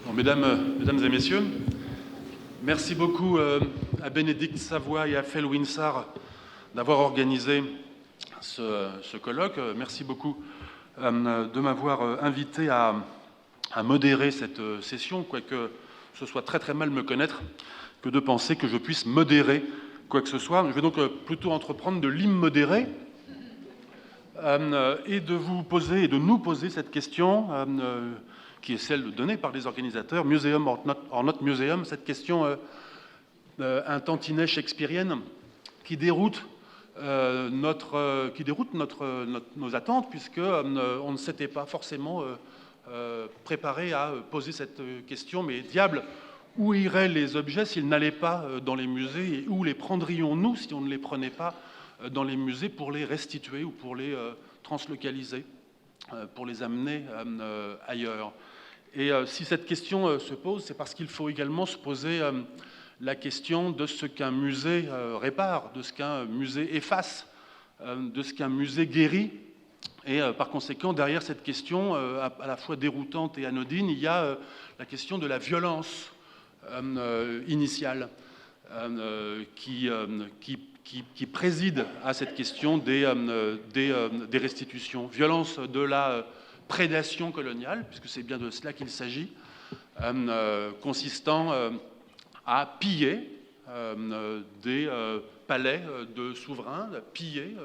Bon, mesdames et messieurs, merci beaucoup à Bénédicte Savoie et à Fel Winsar d'avoir organisé ce colloque. Merci beaucoup de m'avoir invité à modérer cette session, quoique ce soit très mal me connaître que de penser que je puisse modérer quoi que ce soit. Je vais donc plutôt entreprendre de l'immodérer et de vous poser et de nous poser cette question qui est celle donnée par les organisateurs, Museum or not museum, cette question un tantinet shakespearienne qui déroute nos attentes, puisque on ne s'était pas forcément préparé à poser cette question. Mais diable, où iraient les objets s'ils n'allaient pas dans les musées, et où les prendrions-nous si on ne les prenait pas dans les musées pour les restituer ou pour les translocaliser, pour les amener ailleurs? Et si cette question se pose, c'est parce qu'il faut également se poser la question de ce qu'un musée répare, de ce qu'un musée efface, de ce qu'un musée guérit. Et par conséquent, derrière cette question, à la fois déroutante et anodine, il y a la question de la violence initiale qui préside à cette question des restitutions. Violence de la prédation coloniale, puisque c'est bien de cela qu'il s'agit, consistant à piller des palais de souverains, piller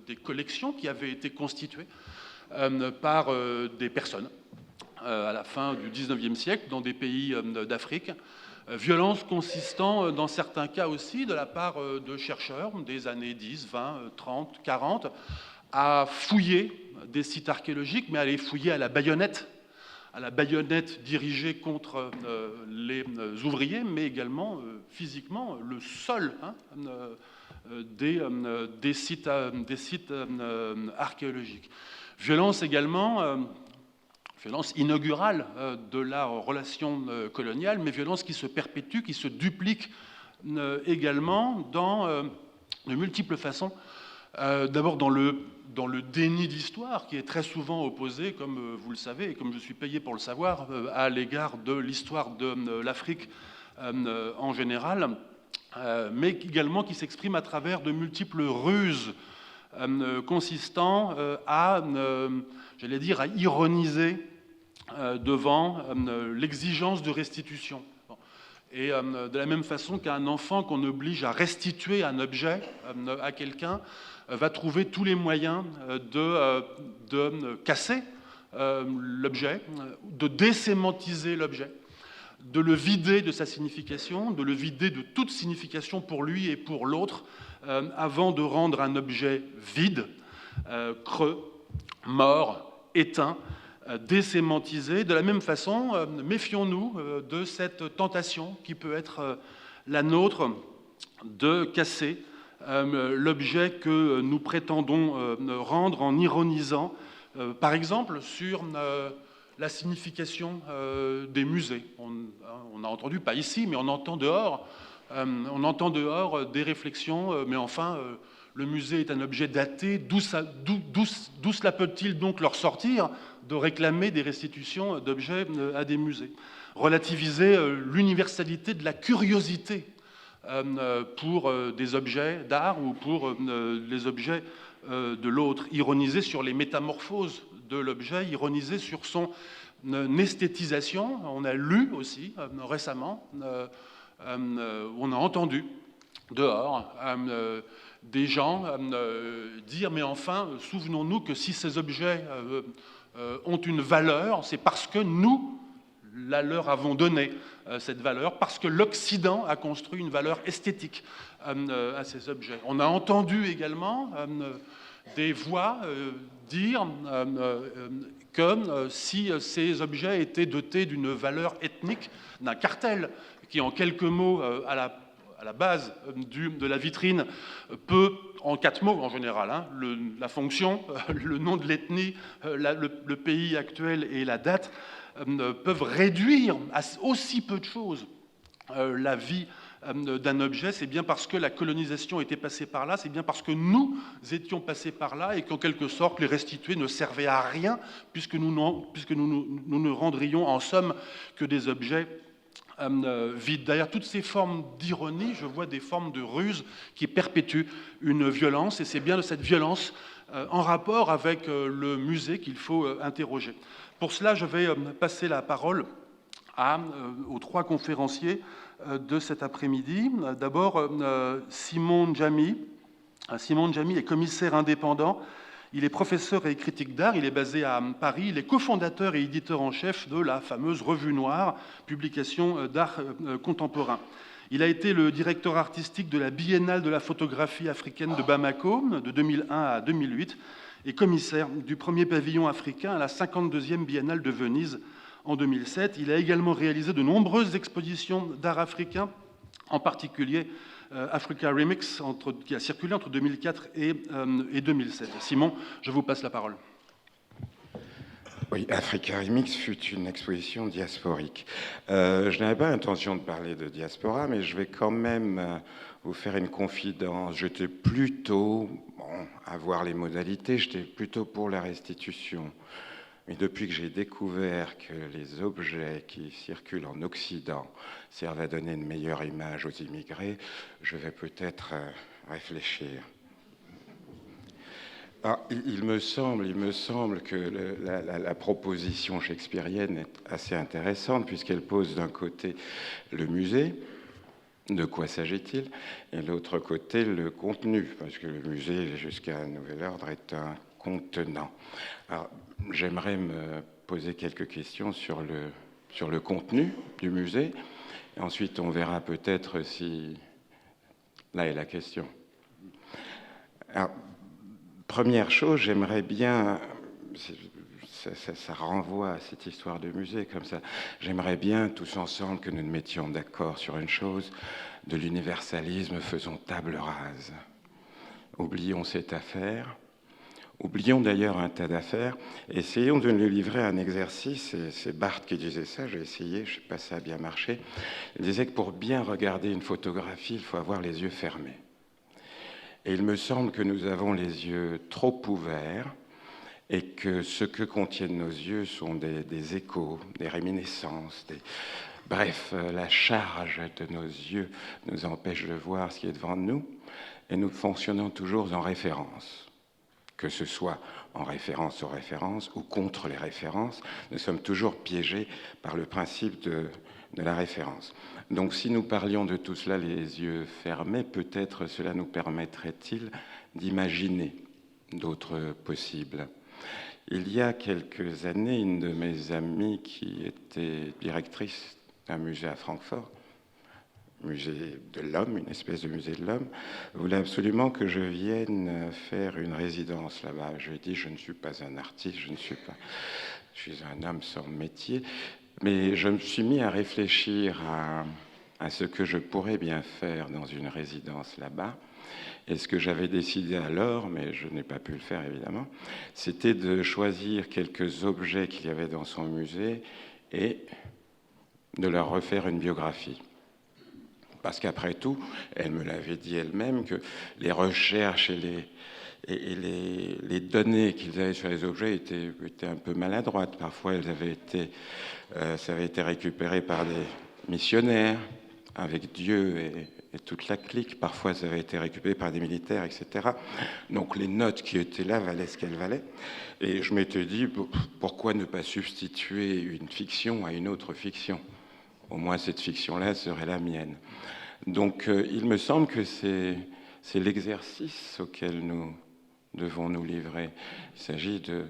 des collections qui avaient été constituées par des personnes à la fin du XIXe siècle dans des pays d'Afrique. Violence consistant, dans certains cas aussi, de la part de chercheurs des années 10, 20, 30, 40, à fouiller des sites archéologiques, mais à les fouiller à la baïonnette dirigée contre les ouvriers, mais également physiquement le sol des sites archéologiques. Violence également, violence inaugurale de la relation coloniale, mais violence qui se perpétue, qui se duplique également dans de multiples façons. D'abord dans le déni d'histoire, qui est très souvent opposé, comme vous le savez, et comme je suis payé pour le savoir, à l'égard de l'histoire de l'Afrique en général, mais également qui s'exprime à travers de multiples ruses consistant à, j'allais dire, à ironiser devant l'exigence de restitution. Et de la même façon qu'un enfant qu'on oblige à restituer un objet à quelqu'un va trouver tous les moyens de casser l'objet, de désémantiser l'objet, de le vider de sa signification, de le vider de toute signification pour lui et pour l'autre, avant de rendre un objet vide, creux, mort, éteint, désémantisé. De la même façon, méfions-nous de cette tentation qui peut être la nôtre de casser l'objet que nous prétendons rendre en ironisant, par exemple, sur la signification des musées. On a entendu, pas ici, mais on entend dehors des réflexions, mais enfin, le musée est un objet daté, d'où cela peut-il donc leur sortir de réclamer des restitutions d'objets à des musées? Relativiser l'universalité de la curiosité pour des objets d'art ou pour les objets de l'autre, ironiser sur les métamorphoses de l'objet, ironiser sur son esthétisation. On a lu aussi récemment, on a entendu dehors des gens dire « mais enfin, souvenons-nous que si ces objets ont une valeur, c'est parce que nous leur avons donné cette valeur, parce que l'Occident a construit une valeur esthétique à ces objets. » On a entendu également des voix dire que si ces objets étaient dotés d'une valeur ethnique, d'un cartel qui, en quelques mots, à la base de la vitrine, peut, en 4 mots en général, la fonction, le nom de l'ethnie, le pays actuel et la date, peuvent réduire à aussi peu de choses la vie d'un objet, c'est bien parce que la colonisation était passée par là, c'est bien parce que nous étions passés par là et qu'en quelque sorte les restituer ne servait à rien puisque nous ne rendrions en somme que des objets vides. Derrière toutes ces formes d'ironie, je vois des formes de ruse qui perpétuent une violence et c'est bien de cette violence en rapport avec le musée qu'il faut interroger. Pour cela, je vais passer la parole aux trois conférenciers de cet après-midi. D'abord, Simon Djamil. Simon Djamil est commissaire indépendant. Il est professeur et critique d'art. Il est basé à Paris. Il est cofondateur et éditeur en chef de la fameuse Revue Noire, publication d'art contemporain. Il a été le directeur artistique de la Biennale de la photographie africaine de Bamako de 2001 à 2008 et commissaire du premier pavillon africain à la 52e Biennale de Venise en 2007. Il a également réalisé de nombreuses expositions d'art africain, en particulier Africa Remix, qui a circulé entre 2004 et 2007. Simon, je vous passe la parole. Oui, Africa Remix fut une exposition diasporique. Je n'avais pas l'intention de parler de diaspora, mais je vais quand même vous faire une confidence. J'étais plutôt, à voir les modalités, j'étais plutôt pour la restitution. Mais depuis que j'ai découvert que les objets qui circulent en Occident servent à donner une meilleure image aux immigrés, je vais peut-être réfléchir. Ah, il me semble que la proposition shakespearienne est assez intéressante puisqu'elle pose d'un côté le musée, de quoi s'agit-il, et de l'autre côté le contenu, parce que le musée, jusqu'à un nouvel ordre, est un contenant. Alors, j'aimerais me poser quelques questions sur le contenu du musée, et ensuite on verra peut-être si... Là est la question. Alors, première chose, j'aimerais bien, ça renvoie à cette histoire de musée comme ça, j'aimerais bien tous ensemble que nous nous mettions d'accord sur une chose, de l'universalisme, faisons table rase. Oublions cette affaire, oublions d'ailleurs un tas d'affaires, essayons de nous livrer un exercice, et c'est Barthes qui disait ça, j'ai essayé, je ne sais pas si ça a bien marché, il disait que pour bien regarder une photographie, il faut avoir les yeux fermés. Et il me semble que nous avons les yeux trop ouverts et que ce que contiennent nos yeux sont des échos, des réminiscences, bref, la charge de nos yeux nous empêche de voir ce qui est devant nous et nous fonctionnons toujours en référence. Que ce soit en référence aux références ou contre les références, nous sommes toujours piégés par le principe de la référence. Donc si nous parlions de tout cela les yeux fermés, peut-être cela nous permettrait-il d'imaginer d'autres possibles. Il y a quelques années, une de mes amies qui était directrice d'un musée à Francfort, musée de l'homme, une espèce de musée de l'homme, voulait absolument que je vienne faire une résidence là-bas. Je lui ai dit, je ne suis pas un artiste, je suis un homme sans métier, mais je me suis mis à réfléchir à ce que je pourrais bien faire dans une résidence là-bas. Et ce que j'avais décidé alors, mais je n'ai pas pu le faire évidemment, c'était de choisir quelques objets qu'il y avait dans son musée et de leur refaire une biographie. Parce qu'après tout, elle me l'avait dit elle-même, que les recherches et les données qu'ils avaient sur les objets étaient un peu maladroites. Parfois, ça avait été récupéré par des missionnaires, avec Dieu et toute la clique. Parfois, ça avait été récupéré par des militaires, etc. Donc, les notes qui étaient là valaient ce qu'elles valaient. Et je m'étais dit, pourquoi ne pas substituer une fiction à une autre fiction ? Au moins, cette fiction-là serait la mienne. Donc, il me semble que c'est l'exercice auquel nous devons nous livrer. Il s'agit de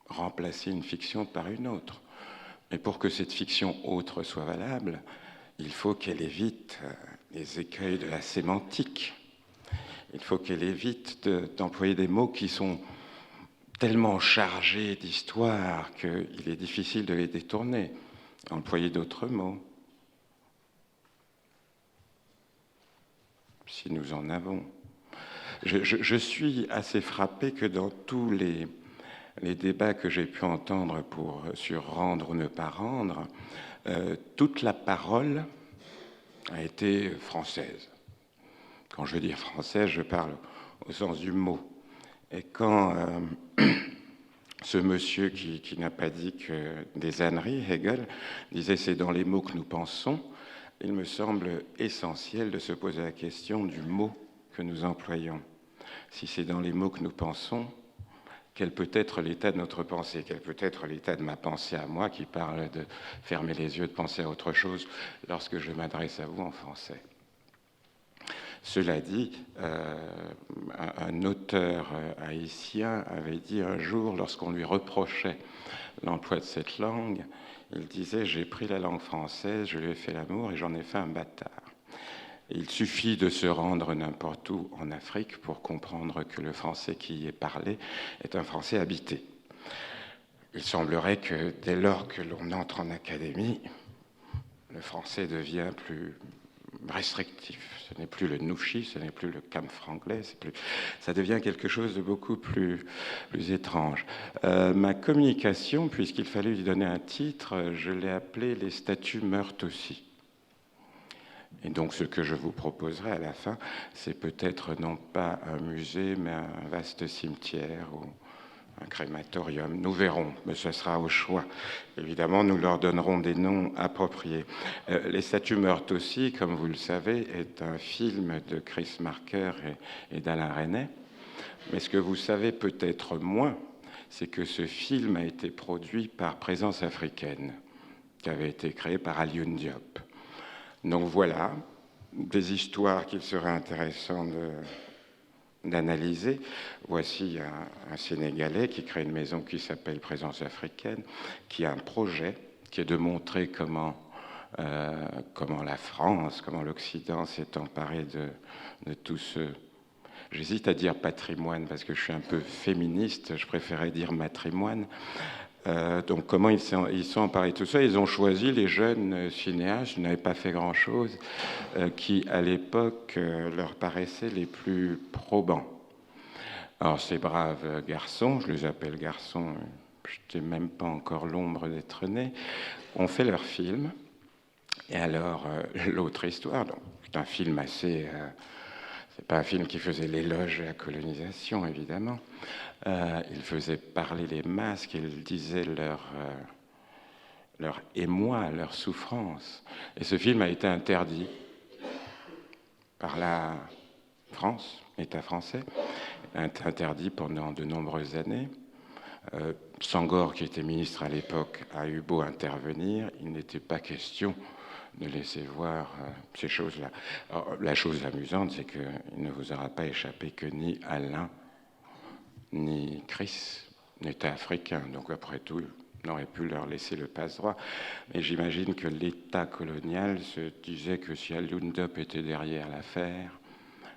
remplacer une fiction par une autre. Et pour que cette fiction autre soit valable, il faut qu'elle évite les écueils de la sémantique. Il faut qu'elle évite d'employer des mots qui sont tellement chargés d'histoire qu'il est difficile de les détourner. Employer d'autres mots, si nous en avons. Je suis assez frappé que dans tous les débats que j'ai pu entendre sur rendre ou ne pas rendre, toute la parole a été française. Quand je veux dire française, je parle au sens du mot. Et quand ce monsieur qui n'a pas dit que des âneries, Hegel, disait « c'est dans les mots que nous pensons », il me semble essentiel de se poser la question du mot que nous employons. Si c'est dans les mots que nous pensons, quel peut être l'état de notre pensée? Quel peut être l'état de ma pensée à moi qui parle de fermer les yeux, de penser à autre chose lorsque je m'adresse à vous en français? Cela dit, un auteur haïtien avait dit un jour, lorsqu'on lui reprochait l'emploi de cette langue, il disait « j'ai pris la langue française, je lui ai fait l'amour et j'en ai fait un bâtard ». Il suffit de se rendre n'importe où en Afrique pour comprendre que le français qui y est parlé est un français habité. Il semblerait que dès lors que l'on entre en académie, le français devient plus restrictif. Ce n'est plus le nouchi, ce n'est plus le camfranglais, ça devient quelque chose de beaucoup plus étrange. Ma communication, puisqu'il fallait lui donner un titre, je l'ai appelée « Les statues meurent aussi ». Et donc ce que je vous proposerai à la fin, c'est peut-être non pas un musée, mais un vaste cimetière ou un crématorium. Nous verrons, mais ce sera au choix. Évidemment, nous leur donnerons des noms appropriés. Les statues meurent aussi, comme vous le savez, est un film de Chris Marker et d'Alain Resnais. Mais ce que vous savez peut-être moins, c'est que ce film a été produit par Présence africaine, qui avait été créé par Alioune Diop. Donc voilà, des histoires qu'il serait intéressant d'analyser. Voici un Sénégalais qui crée une maison qui s'appelle Présence africaine, qui a un projet qui est de montrer comment la France, comment l'Occident s'est emparé de tout ce... J'hésite à dire patrimoine parce que je suis un peu féministe, je préférais dire matrimoine. Donc comment ils sont emparés de tout ça? Ils ont choisi les jeunes cinéastes, ils n'avaient pas fait grand-chose, qui à l'époque leur paraissaient les plus probants. Alors ces braves garçons, je les appelle garçons, je n'étais même pas encore l'ombre d'être né, ont fait leur film. Et alors l'autre histoire, c'est un film assez... c'est pas un film qui faisait l'éloge de la colonisation, évidemment. Il faisait parler les masses, il disait leur émoi, leur souffrance. Et ce film a été interdit par la France, l'État français, interdit pendant de nombreuses années. Senghor, qui était ministre à l'époque, a eu beau intervenir, il n'était pas question de laisser voir ces choses-là. Alors, la chose amusante, c'est qu'il ne vous aura pas échappé que ni Alain ni Chris n'étaient africains. Donc après tout, on aurait pu leur laisser le passe-droit. Mais j'imagine que l'État colonial se disait que si Alioune Diop était derrière l'affaire,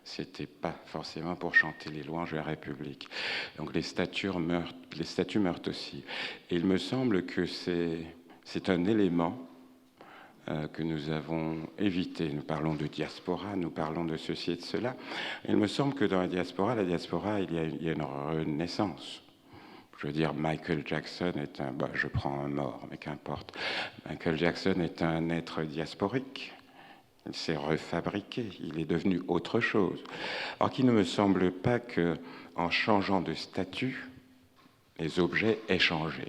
c'était pas forcément pour chanter les louanges de la République. Donc les statues meurent aussi. Et il me semble que c'est un élément que nous avons évité. Nous parlons de diaspora, nous parlons de ceci et de cela. Il me semble que dans la diaspora, il y a une renaissance. Je veux dire, Michael Jackson est je prends un mort, mais qu'importe. Michael Jackson est un être diasporique. Il s'est refabriqué, il est devenu autre chose. Alors qu'il ne me semble pas qu'en changeant de statut, les objets aient changé.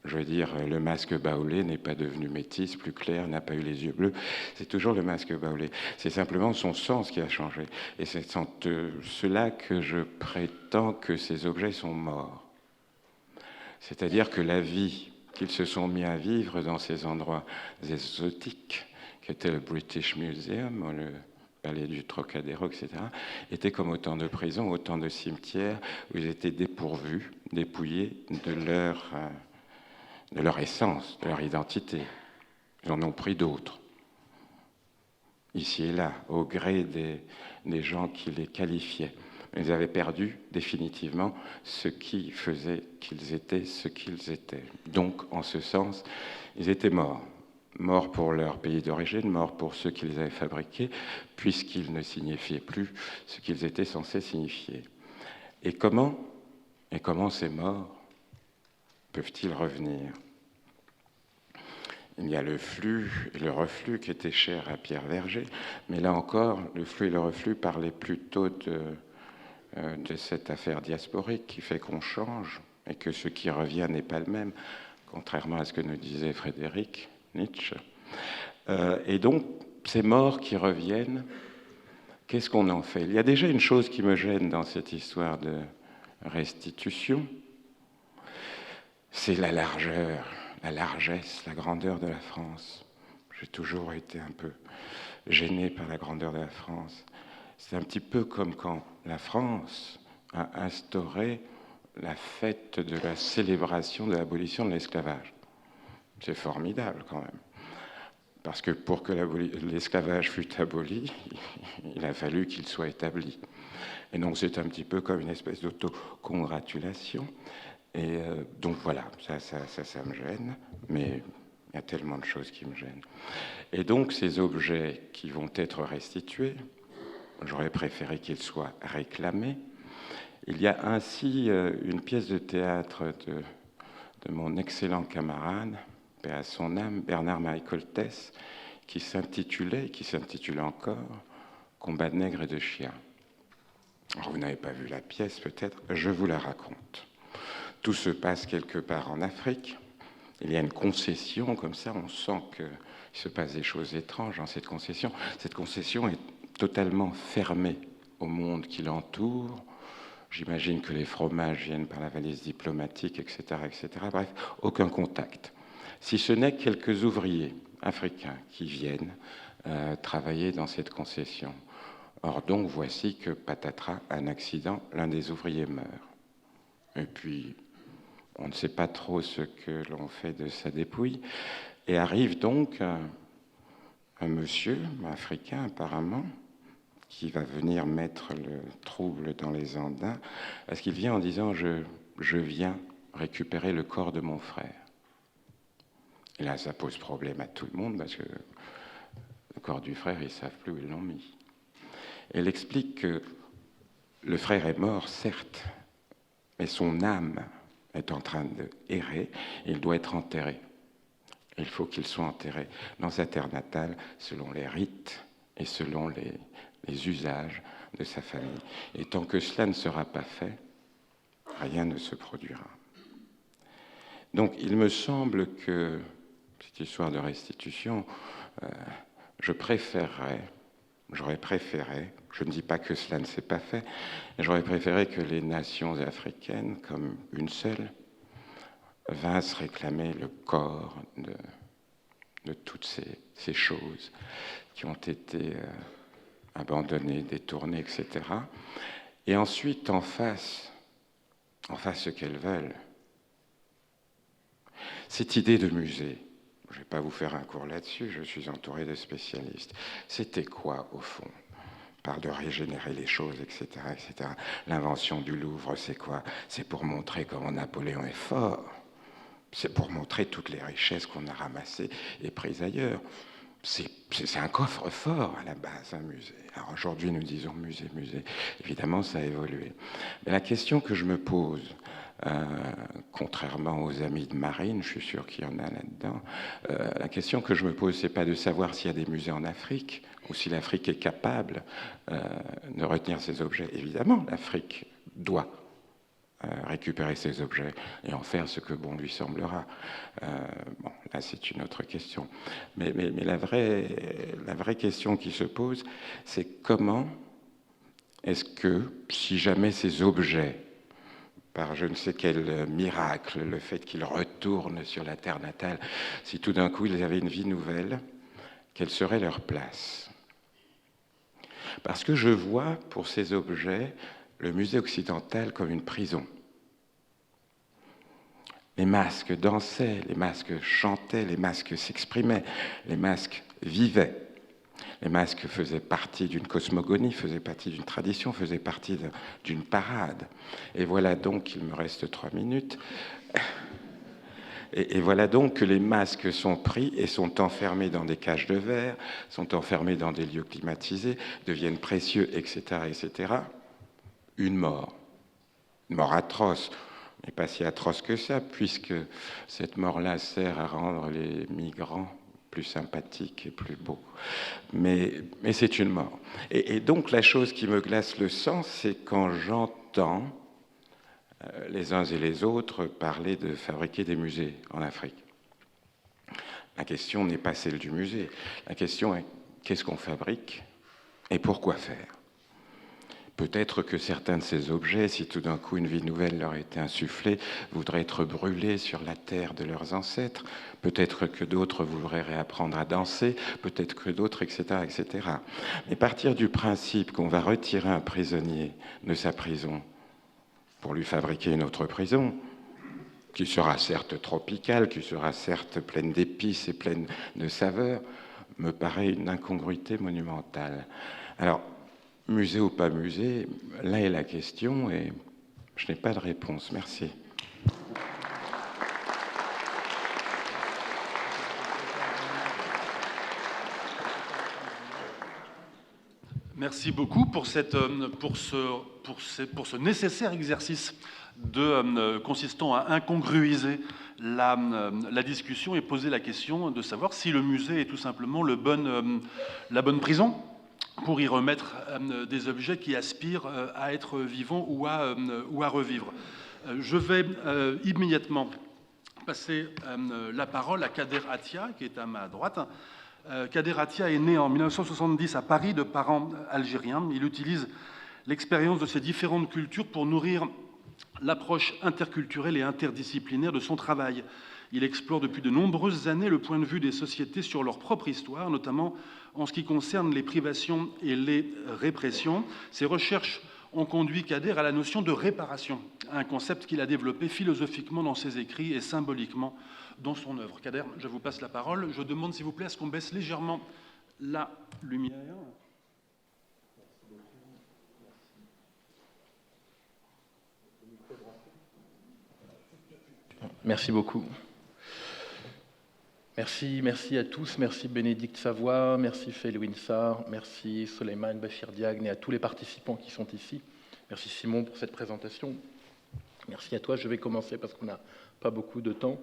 Je veux dire, le masque baoulé n'est pas devenu métis, plus clair, n'a pas eu les yeux bleus. C'est toujours le masque baoulé. C'est simplement son sens qui a changé. Et c'est cela que je prétends que ces objets sont morts. C'est-à-dire que la vie qu'ils se sont mis à vivre dans ces endroits exotiques, qui était le British Museum, le palais du Trocadéro, etc., était comme autant de prisons, autant de cimetières où ils étaient dépourvus, dépouillés de leur essence, de leur identité. Ils en ont pris d'autres, ici et là, au gré des gens qui les qualifiaient. Ils avaient perdu définitivement ce qui faisait qu'ils étaient ce qu'ils étaient. Donc, en ce sens, ils étaient morts. Morts pour leur pays d'origine, morts pour ceux qu'ils avaient fabriqués, puisqu'ils ne signifiaient plus ce qu'ils étaient censés signifier. Et comment ces morts peuvent-ils revenir? Il y a le flux et le reflux qui étaient chers à Pierre Verger, mais là encore, le flux et le reflux parlaient plutôt de cette affaire diasporique qui fait qu'on change et que ce qui revient n'est pas le même, contrairement à ce que nous disait Frédéric Nietzsche. Et donc, ces morts qui reviennent, qu'est-ce qu'on en fait? Il y a déjà une chose qui me gêne dans cette histoire de restitution, c'est la largeur, la largesse, la grandeur de la France. J'ai toujours été un peu gêné par la grandeur de la France. C'est un petit peu comme quand la France a instauré la fête de la célébration de l'abolition de l'esclavage. C'est formidable quand même. Parce que pour que l'esclavage fût aboli, il a fallu qu'il soit établi. Et donc c'est un petit peu comme une espèce d'autocongratulation. Et donc voilà, ça me gêne, mais il y a tellement de choses qui me gênent. Et donc ces objets qui vont être restitués, j'aurais préféré qu'ils soient réclamés. Il y a ainsi une pièce de théâtre de mon excellent camarade, paix à son âme, Bernard-Marie Coltès, qui s'intitule encore « Combat de nègres et de chiens ». Alors, vous n'avez pas vu la pièce peut-être, je vous la raconte. Tout se passe quelque part en Afrique. Il y a une concession, comme ça, on sent qu'il se passe des choses étranges dans cette concession. Cette concession est totalement fermée au monde qui l'entoure. J'imagine que les fromages viennent par la valise diplomatique, etc., etc. Bref, aucun contact. Si ce n'est quelques ouvriers africains qui viennent travailler dans cette concession. Or donc, voici que, patatras, un accident, l'un des ouvriers meurt. Et puis, on ne sait pas trop ce que l'on fait de sa dépouille. Et arrive donc un monsieur africain, apparemment, qui va venir mettre le trouble dans les andins, parce qu'il vient en disant « je viens récupérer le corps de mon frère ». Et là, ça pose problème à tout le monde, parce que le corps du frère, ils ne savent plus où ils l'ont mis. Elle explique que le frère est mort, certes, mais son âme est en train de errer, et il doit être enterré. Il faut qu'il soit enterré dans sa terre natale, selon les rites et selon les usages de sa famille. Et tant que cela ne sera pas fait, rien ne se produira. Donc, il me semble que cette histoire de restitution, j'aurais préféré, je ne dis pas que cela ne s'est pas fait, mais j'aurais préféré que les nations africaines, comme une seule, vinssent réclamer le corps de toutes ces choses qui ont été abandonnées, détournées, etc. Et ensuite, en face ce qu'elles veulent. Cette idée de musée, je ne vais pas vous faire un cours là-dessus, je suis entouré de spécialistes. C'était quoi, au fond? On parle de régénérer les choses, etc., etc. L'invention du Louvre, c'est quoi? C'est pour montrer comment Napoléon est fort. C'est pour montrer toutes les richesses qu'on a ramassées et prises ailleurs. C'est un coffre-fort à la base, un musée. Alors aujourd'hui, nous disons musée, musée. Évidemment, ça a évolué. Mais la question que je me pose, contrairement aux amis de Marine, je suis sûr qu'il y en a là-dedans, la question que je me pose, c'est pas de savoir s'il y a des musées en Afrique ou si l'Afrique est capable de retenir ces objets. Évidemment, l'Afrique doit récupérer ces objets et en faire ce que bon lui semblera. Bon, là, c'est une autre question. Mais la vraie question qui se pose, c'est comment est-ce que, si jamais ces objets, par je ne sais quel miracle, le fait qu'ils retournent sur la terre natale, si tout d'un coup ils avaient une vie nouvelle, quelle serait leur place? Parce que je vois pour ces objets le musée occidental comme une prison. Les masques dansaient, les masques chantaient, les masques s'exprimaient, les masques vivaient. Les masques faisaient partie d'une cosmogonie, faisaient partie d'une tradition, faisaient partie d'une parade. Et voilà donc, il me reste 3 minutes, et voilà donc que les masques sont pris et sont enfermés dans des cages de verre, sont enfermés dans des lieux climatisés, deviennent précieux, etc., etc. Une mort atroce. n'est pas si atroce que ça, puisque cette mort-là sert à rendre les migrants plus sympathiques et plus beaux. Mais c'est une mort. Et donc la chose qui me glace le sang, c'est quand j'entends les uns et les autres parler de fabriquer des musées en Afrique. La question n'est pas celle du musée. La question est qu'est-ce qu'on fabrique et pourquoi faire ? Peut-être que certains de ces objets, si tout d'un coup une vie nouvelle leur était insufflée, voudraient être brûlés sur la terre de leurs ancêtres. Peut-être que d'autres voudraient réapprendre à danser. Peut-être que d'autres, etc., etc. Mais partir du principe qu'on va retirer un prisonnier de sa prison pour lui fabriquer une autre prison, qui sera certes tropicale, qui sera certes pleine d'épices et pleine de saveurs, me paraît une incongruité monumentale. Alors, musée ou pas musée, là est la question et je n'ai pas de réponse. Merci. Merci beaucoup pour ce nécessaire exercice consistant à incongruiser la discussion et poser la question de savoir si le musée est tout simplement la bonne prison pour y remettre des objets qui aspirent à être vivants ou à revivre. Je vais immédiatement passer la parole à Kader Attia, qui est à ma droite. Kader Attia est né en 1970 à Paris de parents algériens. Il utilise l'expérience de ces différentes cultures pour nourrir l'approche interculturelle et interdisciplinaire de son travail. Il explore depuis de nombreuses années le point de vue des sociétés sur leur propre histoire, notamment en ce qui concerne les privations et les répressions. Ses recherches ont conduit Kader à la notion de réparation, un concept qu'il a développé philosophiquement dans ses écrits et symboliquement dans son œuvre. Kader, je vous passe la parole. Je demande s'il vous plaît à ce qu'on baisse légèrement la lumière. Merci beaucoup. Merci à tous, merci Bénédicte Savoie, merci Felwine Sarr, merci Soleiman Bachir Diagne et à tous les participants qui sont ici. Merci Simon pour cette présentation. Merci à toi, je vais commencer parce qu'on n'a pas beaucoup de temps.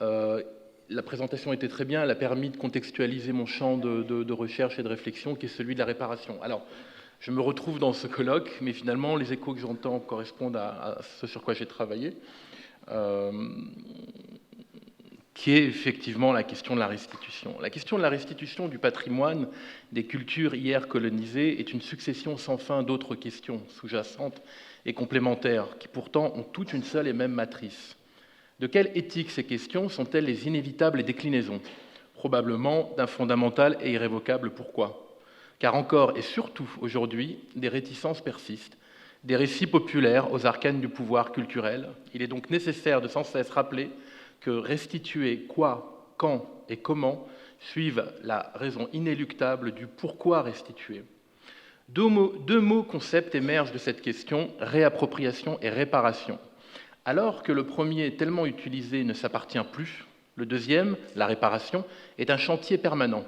La présentation était très bien, elle a permis de contextualiser mon champ de recherche et de réflexion qui est celui de la réparation. Alors, je me retrouve dans ce colloque, mais finalement les échos que j'entends correspondent à ce sur quoi j'ai travaillé. Qui est effectivement la question de la restitution. La question de la restitution du patrimoine des cultures hier colonisées est une succession sans fin d'autres questions sous-jacentes et complémentaires qui pourtant ont toutes une seule et même matrice. De quelle éthique ces questions sont-elles les inévitables déclinaisons ? Probablement d'un fondamental et irrévocable pourquoi. Car encore et surtout aujourd'hui, des réticences persistent, des récits populaires aux arcanes du pouvoir culturel. Il est donc nécessaire de sans cesse rappeler que restituer quoi, quand et comment suivent la raison inéluctable du pourquoi restituer. Deux mots concepts émergent de cette question, réappropriation et réparation. Alors que le premier, tellement utilisé, ne s'appartient plus, le deuxième, la réparation, est un chantier permanent.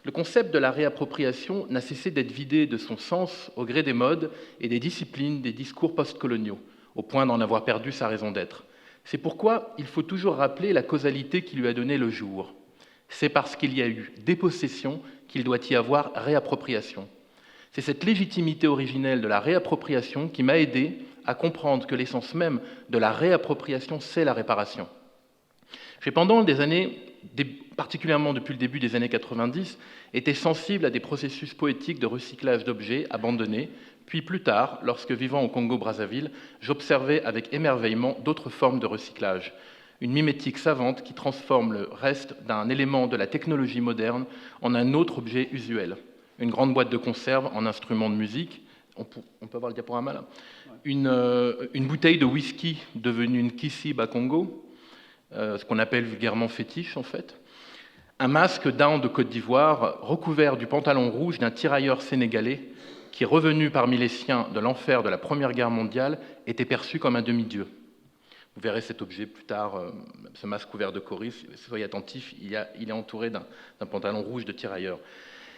Le concept de la réappropriation n'a cessé d'être vidé de son sens au gré des modes et des disciplines des discours postcoloniaux, au point d'en avoir perdu sa raison d'être. C'est pourquoi il faut toujours rappeler la causalité qui lui a donné le jour. C'est parce qu'il y a eu dépossession qu'il doit y avoir réappropriation. C'est cette légitimité originelle de la réappropriation qui m'a aidé à comprendre que l'essence même de la réappropriation, c'est la réparation. J'ai pendant des années, particulièrement depuis le début des années 90, été sensible à des processus poétiques de recyclage d'objets abandonnés, puis plus tard, lorsque vivant au Congo-Brazzaville, j'observais avec émerveillement d'autres formes de recyclage. Une mimétique savante qui transforme le reste d'un élément de la technologie moderne en un autre objet usuel. Une grande boîte de conserve en instrument de musique, on peut avoir le diaporama là, une bouteille de whisky devenue une Kissi Bakongo, ce qu'on appelle vulgairement fétiche en fait, un masque d'Inde de Côte d'Ivoire recouvert du pantalon rouge d'un tirailleur sénégalais qui, revenu parmi les siens de l'enfer de la Première Guerre mondiale, était perçu comme un demi-dieu. Vous verrez cet objet plus tard, ce masque couvert de coris, soyez attentifs, il est entouré d'un pantalon rouge de tirailleur.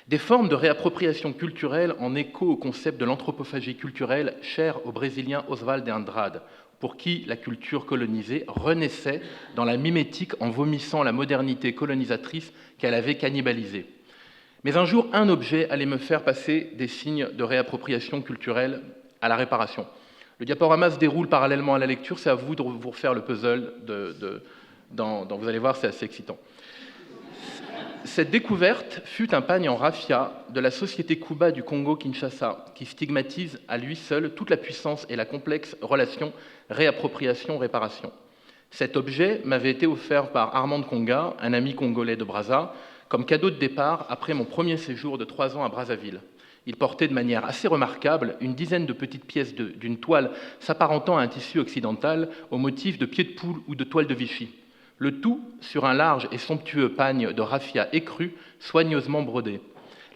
Des formes de réappropriation culturelle en écho au concept de l'anthropophagie culturelle cher au Brésilien Oswald de Andrade, pour qui la culture colonisée renaissait dans la mimétique en vomissant la modernité colonisatrice qu'elle avait cannibalisée. Mais un jour, un objet allait me faire passer des signes de réappropriation culturelle à la réparation. Le diaporama se déroule parallèlement à la lecture, c'est à vous de vous refaire le puzzle, vous allez voir, c'est assez excitant. Cette découverte fut un pagne en raffia de la société Kuba du Congo-Kinshasa, qui stigmatise à lui seul toute la puissance et la complexe relation réappropriation-réparation. Cet objet m'avait été offert par Armand Konga, un ami congolais de Brazza, comme cadeau de départ après mon premier séjour de 3 ans à Brazzaville. Il portait de manière assez remarquable une dizaine de petites pièces d'une toile s'apparentant à un tissu occidental au motif de pieds de poule ou de toile de Vichy. Le tout sur un large et somptueux pagne de raffia écru, soigneusement brodé.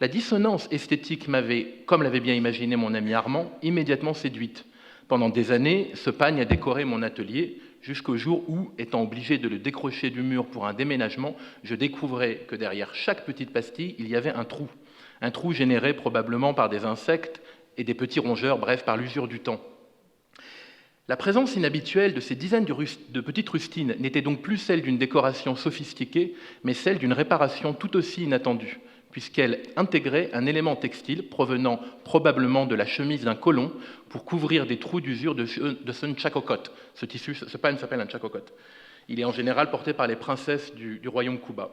La dissonance esthétique m'avait, comme l'avait bien imaginé mon ami Armand, immédiatement séduite. Pendant des années, ce pagne a décoré mon atelier, jusqu'au jour où, étant obligé de le décrocher du mur pour un déménagement, je découvrais que derrière chaque petite pastille, il y avait un trou généré probablement par des insectes et des petits rongeurs, bref, par l'usure du temps. La présence inhabituelle de ces dizaines de petites rustines n'était donc plus celle d'une décoration sophistiquée, mais celle d'une réparation tout aussi inattendue, puisqu'elle intégrait un élément textile provenant probablement de la chemise d'un colon pour couvrir des trous d'usure de ce nchakokot. Ce pagne s'appelle un nchakokot. Il est en général porté par les princesses du royaume Kuba.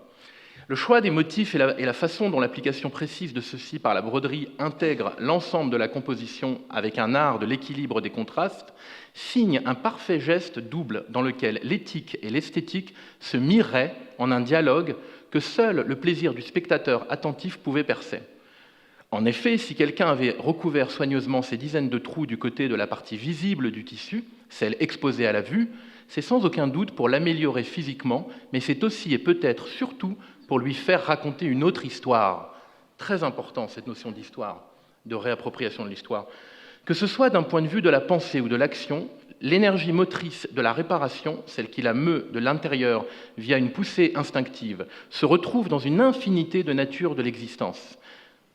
Le choix des motifs et la façon dont l'application précise de ceux-ci par la broderie intègre l'ensemble de la composition avec un art de l'équilibre des contrastes signe un parfait geste double dans lequel l'éthique et l'esthétique se mireraient en un dialogue que seul le plaisir du spectateur attentif pouvait percer. En effet, si quelqu'un avait recouvert soigneusement ces dizaines de trous du côté de la partie visible du tissu, celle exposée à la vue, c'est sans aucun doute pour l'améliorer physiquement, mais c'est aussi et peut-être surtout pour lui faire raconter une autre histoire. Très important, cette notion d'histoire, de réappropriation de l'histoire. Que ce soit d'un point de vue de la pensée ou de l'action, l'énergie motrice de la réparation, celle qui la meut de l'intérieur via une poussée instinctive, se retrouve dans une infinité de natures de l'existence.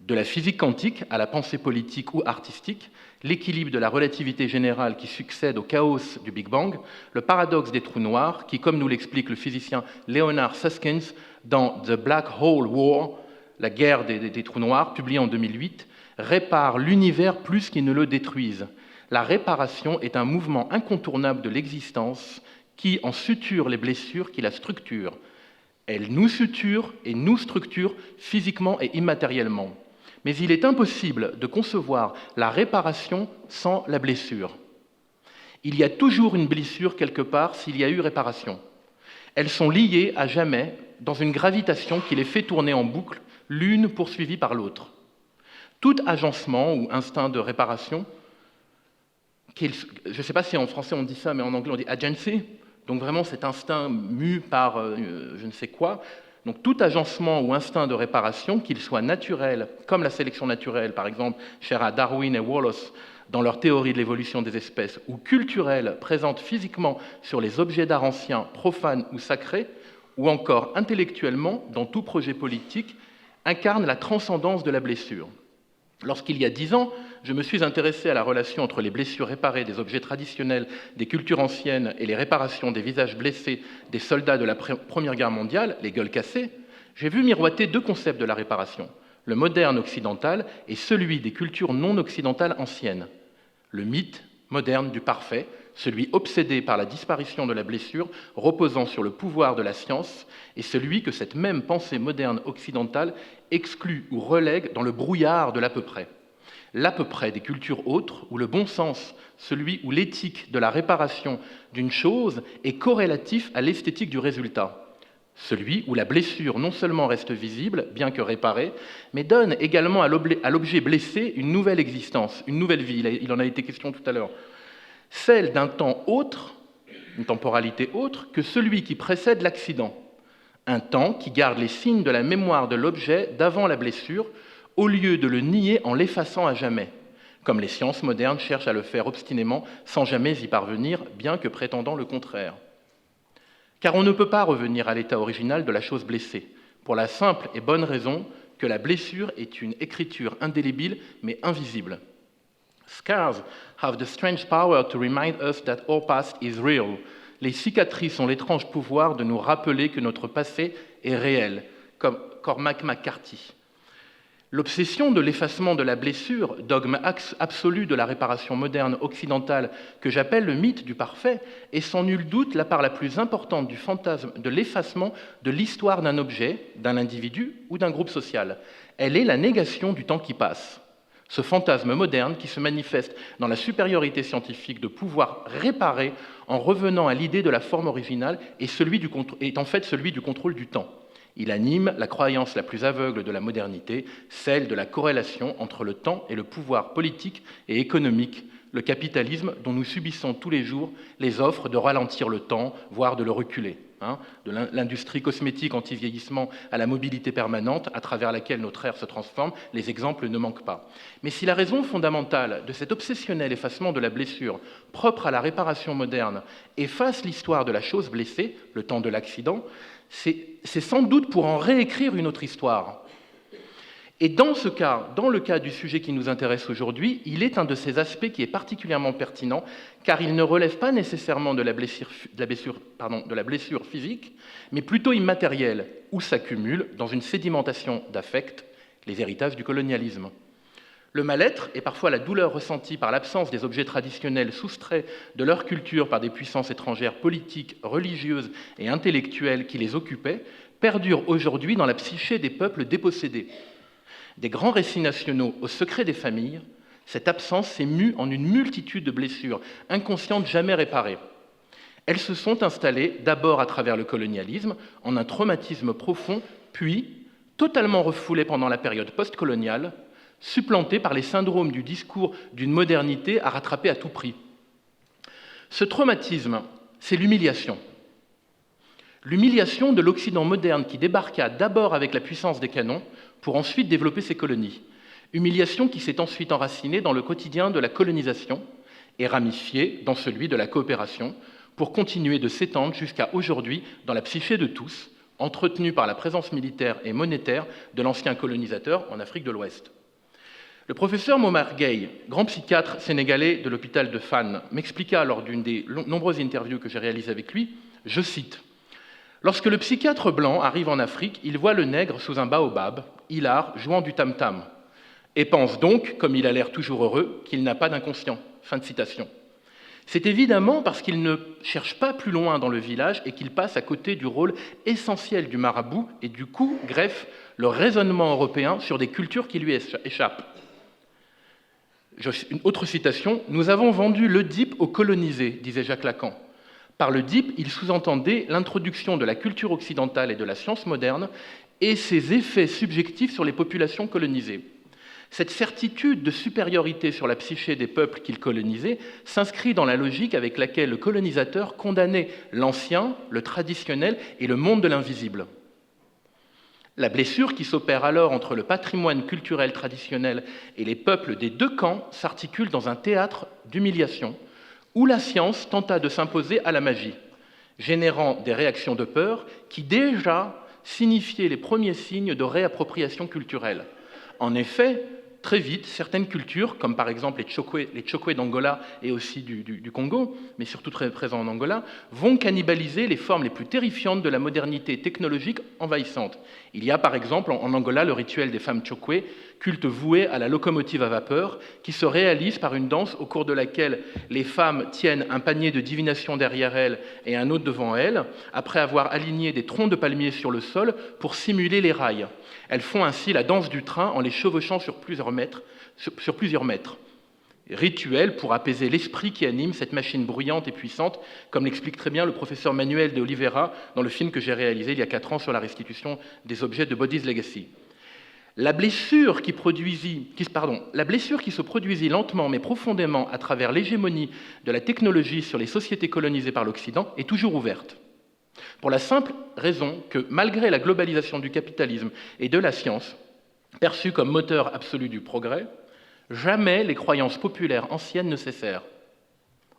De la physique quantique à la pensée politique ou artistique, l'équilibre de la relativité générale qui succède au chaos du Big Bang, le paradoxe des trous noirs qui, comme nous l'explique le physicien Leonard Susskind dans The Black Hole War, la guerre des trous noirs, publié en 2008, répare l'univers plus qu'il ne le détruise. La réparation est un mouvement incontournable de l'existence qui en suture les blessures qui la structurent. Elle nous suture et nous structure physiquement et immatériellement. Mais il est impossible de concevoir la réparation sans la blessure. Il y a toujours une blessure quelque part s'il y a eu réparation. Elles sont liées à jamais dans une gravitation qui les fait tourner en boucle, l'une poursuivie par l'autre. Tout agencement ou instinct de réparation, je ne sais pas si en français on dit ça, mais en anglais on dit agency, donc vraiment cet instinct mu par je ne sais quoi. Donc tout agencement ou instinct de réparation, qu'il soit naturel, comme la sélection naturelle, par exemple, chère à Darwin et Wallace dans leur théorie de l'évolution des espèces, ou culturel, présente physiquement sur les objets d'art anciens, profanes ou sacrés, ou encore intellectuellement, dans tout projet politique, incarne la transcendance de la blessure. Lorsqu'il y a 10 ans, je me suis intéressé à la relation entre les blessures réparées des objets traditionnels des cultures anciennes et les réparations des visages blessés des soldats de la Première Guerre mondiale, les gueules cassées, j'ai vu miroiter 2 concepts de la réparation, le moderne occidental et celui des cultures non occidentales anciennes. Le mythe moderne du parfait, celui obsédé par la disparition de la blessure, reposant sur le pouvoir de la science, et celui que cette même pensée moderne occidentale exclut ou relègue dans le brouillard de l'à peu près. L'à peu près des cultures autres, où le bon sens, celui où l'éthique de la réparation d'une chose est corrélatif à l'esthétique du résultat. Celui où la blessure non seulement reste visible, bien que réparée, mais donne également à l'objet blessé une nouvelle existence, une nouvelle vie. Il en a été question tout à l'heure. Celle d'un temps autre, une temporalité autre, que celui qui précède l'accident. Un temps qui garde les signes de la mémoire de l'objet d'avant la blessure, au lieu de le nier en l'effaçant à jamais, comme les sciences modernes cherchent à le faire obstinément sans jamais y parvenir, bien que prétendant le contraire. Car on ne peut pas revenir à l'état original de la chose blessée, pour la simple et bonne raison que la blessure est une écriture indélébile mais invisible. Scars have the strange power to remind us that our past is real. Les cicatrices ont l'étrange pouvoir de nous rappeler que notre passé est réel, comme Cormac McCarthy. L'obsession de l'effacement de la blessure, dogme absolu de la réparation moderne occidentale que j'appelle le mythe du parfait, est sans nul doute la part la plus importante du fantasme de l'effacement de l'histoire d'un objet, d'un individu ou d'un groupe social. Elle est la négation du temps qui passe. Ce fantasme moderne qui se manifeste dans la supériorité scientifique de pouvoir réparer en revenant à l'idée de la forme originale est en fait celui du contrôle du temps. Il anime la croyance la plus aveugle de la modernité, celle de la corrélation entre le temps et le pouvoir politique et économique, le capitalisme dont nous subissons tous les jours les offres de ralentir le temps, voire de le reculer. De l'industrie cosmétique anti-vieillissement à la mobilité permanente à travers laquelle notre ère se transforme, les exemples ne manquent pas. Mais si la raison fondamentale de cet obsessionnel effacement de la blessure, propre à la réparation moderne, efface l'histoire de la chose blessée, le temps de l'accident, c'est sans doute pour en réécrire une autre histoire. Et dans ce cas, dans le cas du sujet qui nous intéresse aujourd'hui, il est un de ces aspects qui est particulièrement pertinent, car il ne relève pas nécessairement de la blessure physique, mais plutôt immatérielle, où s'accumulent, dans une sédimentation d'affects, les héritages du colonialisme. Le mal-être et parfois la douleur ressentie par l'absence des objets traditionnels soustraits de leur culture par des puissances étrangères politiques, religieuses et intellectuelles qui les occupaient, perdurent aujourd'hui dans la psyché des peuples dépossédés. Des grands récits nationaux au secret des familles, cette absence s'est mue en une multitude de blessures inconscientes jamais réparées. Elles se sont installées d'abord à travers le colonialisme, en un traumatisme profond, puis, totalement refoulées pendant la période postcoloniale, supplanté par les syndromes du discours d'une modernité à rattraper à tout prix. Ce traumatisme, c'est l'humiliation. L'humiliation de l'Occident moderne qui débarqua d'abord avec la puissance des canons pour ensuite développer ses colonies. Humiliation qui s'est ensuite enracinée dans le quotidien de la colonisation et ramifiée dans celui de la coopération pour continuer de s'étendre jusqu'à aujourd'hui dans la psyché de tous, entretenue par la présence militaire et monétaire de l'ancien colonisateur en Afrique de l'Ouest. Le professeur Momar Gueye, grand psychiatre sénégalais de l'hôpital de Fann, m'expliqua lors d'une des nombreuses interviews que j'ai réalisées avec lui, je cite, « Lorsque le psychiatre blanc arrive en Afrique, il voit le nègre sous un baobab, hilar, jouant du tam-tam, et pense donc, comme il a l'air toujours heureux, qu'il n'a pas d'inconscient. » Fin de citation. C'est évidemment parce qu'il ne cherche pas plus loin dans le village et qu'il passe à côté du rôle essentiel du marabout et du coup greffe le raisonnement européen sur des cultures qui lui échappent. Une autre citation, « Nous avons vendu l'Oedipe aux colonisés », disait Jacques Lacan. Par l'Oedipe, il sous-entendait l'introduction de la culture occidentale et de la science moderne et ses effets subjectifs sur les populations colonisées. Cette certitude de supériorité sur la psyché des peuples qu'il colonisait s'inscrit dans la logique avec laquelle le colonisateur condamnait l'ancien, le traditionnel et le monde de l'invisible. La blessure qui s'opère alors entre le patrimoine culturel traditionnel et les peuples des deux camps s'articule dans un théâtre d'humiliation où la science tenta de s'imposer à la magie, générant des réactions de peur qui déjà signifiaient les premiers signes de réappropriation culturelle. En effet, très vite, certaines cultures, comme par exemple les Chokwe d'Angola et aussi du Congo, mais surtout très présents en Angola, vont cannibaliser les formes les plus terrifiantes de la modernité technologique envahissante. Il y a par exemple en Angola le rituel des femmes Chokwe, culte voué à la locomotive à vapeur, qui se réalise par une danse au cours de laquelle les femmes tiennent un panier de divination derrière elles et un autre devant elles, après avoir aligné des troncs de palmiers sur le sol pour simuler les rails. Elles font ainsi la danse du train en les chevauchant sur plusieurs mètres. Rituel pour apaiser l'esprit qui anime cette machine bruyante et puissante, comme l'explique très bien le professeur Manuel de Oliveira dans le film que j'ai réalisé il y a 4 ans sur la restitution des objets de Body's Legacy. La blessure qui se produisit lentement mais profondément à travers l'hégémonie de la technologie sur les sociétés colonisées par l'Occident est toujours ouverte. Pour la simple raison que, malgré la globalisation du capitalisme et de la science, perçue comme moteur absolu du progrès, jamais les croyances populaires anciennes ne cessèrent.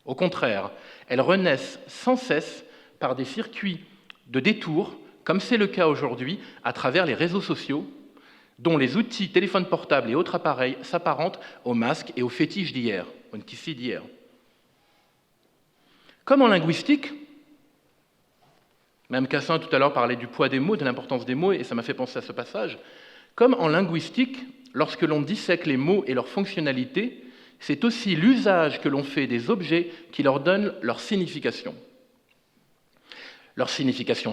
Au contraire, elles renaissent sans cesse par des circuits de détours, comme c'est le cas aujourd'hui à travers les réseaux sociaux, dont les outils téléphones portables et autres appareils s'apparentent aux masques et aux fétiches d'hier, aux NTC d'hier. Comme en linguistique, même Cassin tout à l'heure parlait du poids des mots, de l'importance des mots, et ça m'a fait penser à ce passage, comme en linguistique, lorsque l'on dissèque les mots et leurs fonctionnalités, c'est aussi l'usage que l'on fait des objets qui leur donne leur signification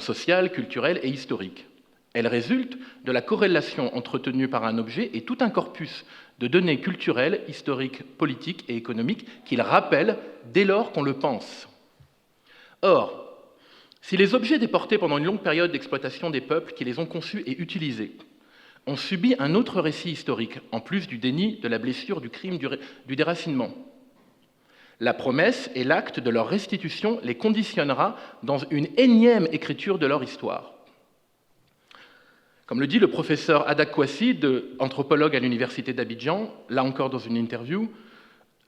sociale, culturelle et historique. Elle résulte de la corrélation entretenue par un objet et tout un corpus de données culturelles, historiques, politiques et économiques qu'il rappelle dès lors qu'on le pense. Or, si les objets déportés pendant une longue période d'exploitation des peuples qui les ont conçus et utilisés ont subi un autre récit historique, en plus du déni, de la blessure, du crime, du déracinement, la promesse et l'acte de leur restitution les conditionnera dans une énième écriture de leur histoire. Comme le dit le professeur Hadak Kouassi, anthropologue à l'université d'Abidjan, là encore dans une interview,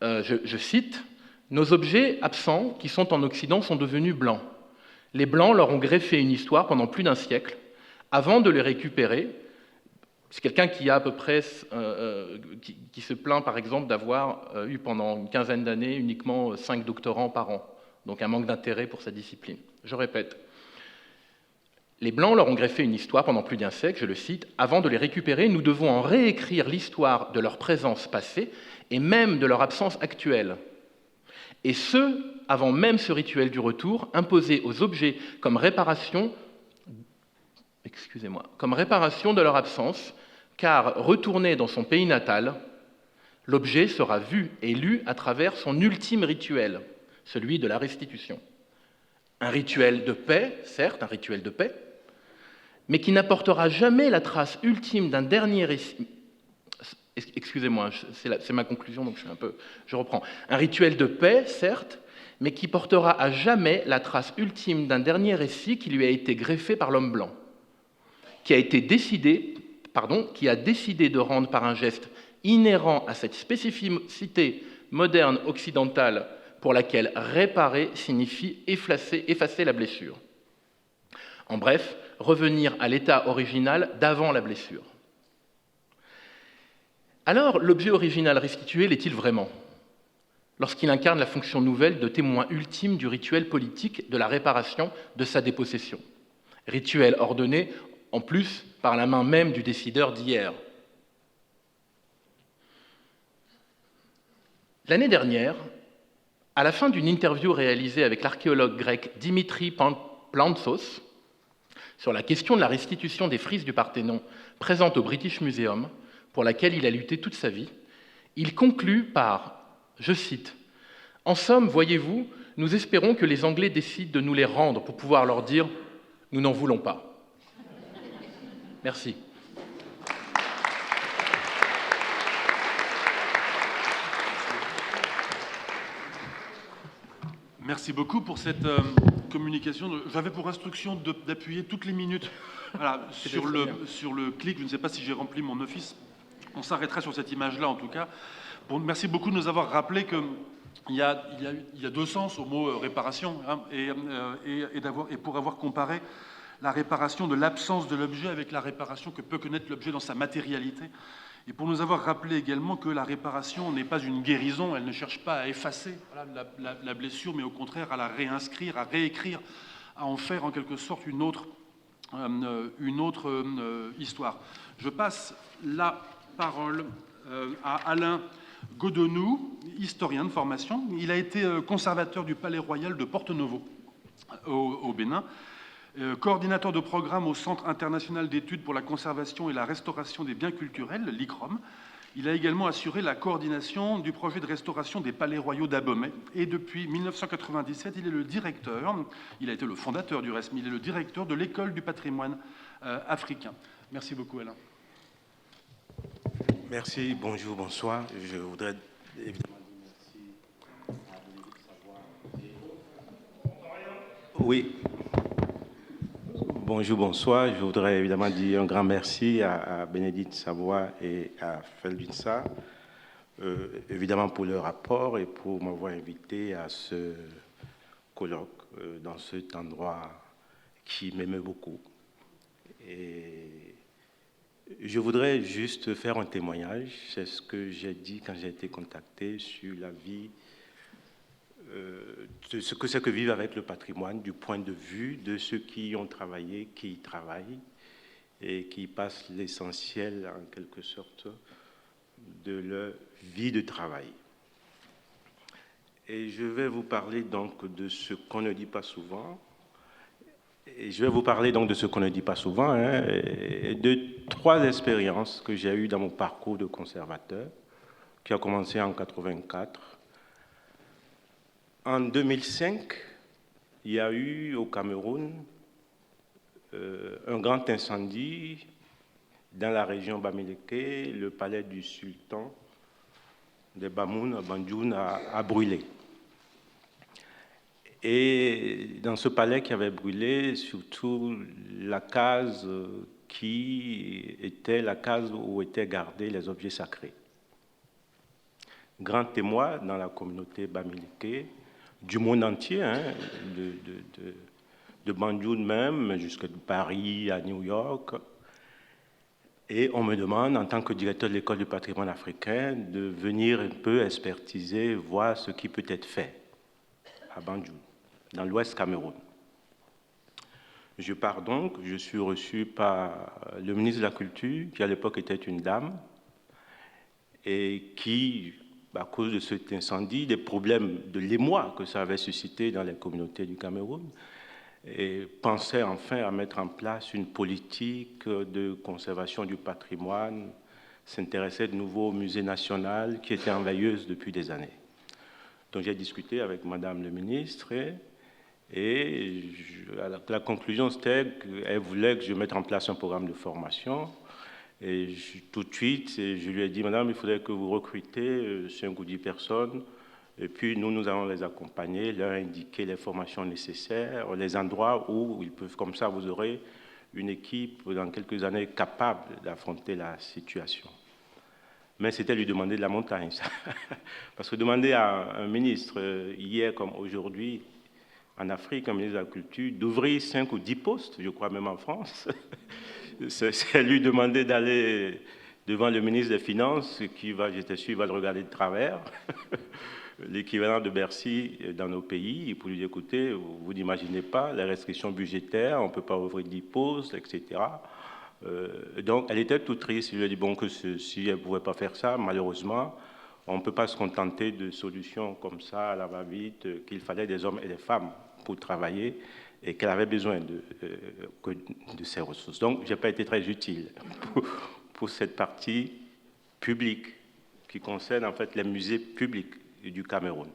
je cite, « Nos objets absents qui sont en Occident sont devenus blancs. Les Blancs leur ont greffé une histoire pendant plus d'un siècle avant de les récupérer. » C'est quelqu'un qui a à peu près, qui se plaint par exemple d'avoir eu pendant une quinzaine d'années uniquement 5 doctorants par an, donc un manque d'intérêt pour sa discipline. Je répète, les Blancs leur ont greffé une histoire pendant plus d'un siècle, je le cite, avant de les récupérer, nous devons en réécrire l'histoire de leur présence passée et même de leur absence actuelle. Et ce, avant même ce rituel du retour, imposé aux objets comme réparation de leur absence, car retourné dans son pays natal, l'objet sera vu et lu à travers son ultime rituel, celui de la restitution. Un rituel de paix, certes, un rituel de paix, mais qui n'apportera jamais la trace ultime d'un dernier récit. Excusez-moi, c'est ma conclusion, donc je reprends. Un rituel de paix, certes, mais qui portera à jamais la trace ultime d'un dernier récit qui lui a été greffé par l'homme blanc, qui a décidé de rendre par un geste inhérent à cette spécificité moderne occidentale pour laquelle réparer signifie effacer la blessure. En bref, revenir à l'état original d'avant la blessure. Alors, l'objet original restitué l'est-il vraiment ? Lorsqu'il incarne la fonction nouvelle de témoin ultime du rituel politique de la réparation de sa dépossession. Rituel ordonné, en plus, par la main même du décideur d'hier. L'année dernière, à la fin d'une interview réalisée avec l'archéologue grec Dimitri Plantsos sur la question de la restitution des frises du Parthénon présentes au British Museum, pour laquelle il a lutté toute sa vie, il conclut par, je cite, « En somme, voyez-vous, nous espérons que les Anglais décident de nous les rendre pour pouvoir leur dire « nous n'en voulons pas ». Merci. Merci beaucoup pour cette communication. J'avais pour instruction d'appuyer toutes les minutes sur le clic. Je ne sais pas si j'ai rempli mon office. On s'arrêtera sur cette image-là, en tout cas. Merci beaucoup de nous avoir rappelé qu'il y a 2 sens au mot réparation, hein, et pour avoir comparé la réparation de l'absence de l'objet avec la réparation que peut connaître l'objet dans sa matérialité. Et pour nous avoir rappelé également que la réparation n'est pas une guérison, elle ne cherche pas à effacer la blessure, mais au contraire à la réinscrire, à réécrire, à en faire en quelque sorte une autre histoire. Je passe la parole à Alain Godonou, historien de formation. Il a été conservateur du Palais Royal de Porto-Novo au Bénin, coordinateur de programme au Centre international d'études pour la conservation et la restauration des biens culturels, l'ICROM. Il a également assuré la coordination du projet de restauration des palais royaux d'Abomey. Et depuis 1997, il est le directeur, il a été le fondateur du reste, mais il est le directeur de l'École du patrimoine africain. Merci beaucoup, Alain. Merci, bonjour, bonsoir. Je voudrais évidemment dire merci à Bénédicte Savoie. Oui. Bonjour, bonsoir. Je voudrais évidemment dire un grand merci à Bénédicte Savoie et à Feldwin Sarr, évidemment pour leur rapport et pour m'avoir invité à ce colloque dans cet endroit qui m'aimait beaucoup. Et Je voudrais juste faire un témoignage, c'est ce que j'ai dit quand j'ai été contacté sur la vie, de ce que c'est que vivre avec le patrimoine du point de vue de ceux qui y ont travaillé, qui y travaillent et qui passent l'essentiel, en quelque sorte, de leur vie de travail. Et je vais vous parler donc de ce qu'on ne dit pas souvent. Et je vais vous parler donc de ce qu'on ne dit pas souvent, hein, de 3 expériences que j'ai eues dans mon parcours de conservateur, qui a commencé en 84. En 2005, il y a eu au Cameroun un grand incendie dans la région Bamileke. Le palais du sultan de Bamoun, Banjoun, a brûlé. Et dans ce palais qui avait brûlé, surtout la case qui était la case où étaient gardés les objets sacrés. Grand témoin dans la communauté Bamileke, du monde entier, hein, de Banjoun même, jusqu'à Paris, à New York. Et on me demande, en tant que directeur de l'école du patrimoine africain, de venir un peu expertiser, voir ce qui peut être fait à Banjoun, dans l'Ouest Cameroun. Je pars donc, je suis reçu par le ministre de la Culture, qui à l'époque était une dame, et qui, à cause de cet incendie, des problèmes de l'émoi que ça avait suscité dans les communautés du Cameroun, et pensait enfin à mettre en place une politique de conservation du patrimoine, s'intéressait de nouveau au musée national qui était en veilleuse depuis des années. Donc j'ai discuté avec Madame le ministre et la conclusion c'était qu'elle voulait que je mette en place un programme de formation. Et tout de suite, je lui ai dit, Madame, il faudrait que vous recrutez 5 ou 10 personnes. Et puis nous allons les accompagner, leur indiquer les formations nécessaires, les endroits où ils peuvent, comme ça, vous aurez une équipe dans quelques années capable d'affronter la situation. Mais c'était lui demander de la montagne, ça. Parce que demander à un ministre, hier comme aujourd'hui, en Afrique, un ministre de la Culture, d'ouvrir 5 ou 10 postes, je crois même en France, c'est lui demander d'aller devant le ministre des Finances, qui va, j'étais sûr, il va le regarder de travers, l'équivalent de Bercy dans nos pays, pour lui dire, écoutez, vous n'imaginez pas, les restrictions budgétaires, on ne peut pas ouvrir 10 postes, etc. Donc, elle était toute triste. Je lui ai dit, bon, que si elle ne pouvait pas faire ça, malheureusement, on ne peut pas se contenter de solutions comme ça, à la va-vite, qu'il fallait des hommes et des femmes pour travailler et qu'elle avait besoin de ces ressources. Donc, je n'ai pas été très utile pour cette partie publique qui concerne en fait les musées publics du Cameroun.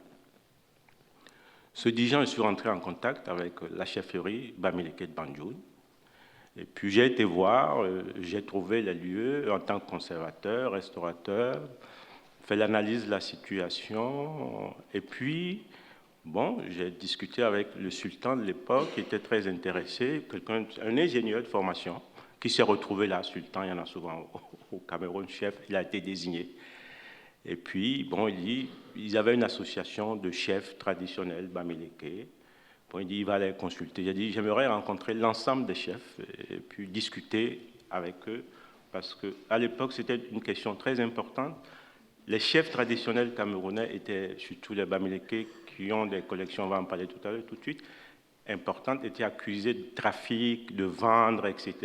Ce dimanche, je suis rentré en contact avec la chefferie Bamileke de Banjoun. Et puis j'ai été voir, j'ai trouvé les lieux en tant que conservateur, restaurateur, fait l'analyse de la situation. Et puis, bon, j'ai discuté avec le sultan de l'époque qui était très intéressé, un ingénieur de formation qui s'est retrouvé là, sultan, il y en a souvent au Cameroun, chef, il a été désigné. Et puis, bon, il dit, ils avaient une association de chefs traditionnels Bamileke. Bon, il dit, il va les consulter. J'ai dit, j'aimerais rencontrer l'ensemble des chefs et puis discuter avec eux, parce qu'à l'époque, c'était une question très importante. Les chefs traditionnels camerounais étaient, surtout les Bamileke, qui ont des collections, on va en parler tout à l'heure, tout de suite, importantes, étaient accusés de trafic, de vendre, etc.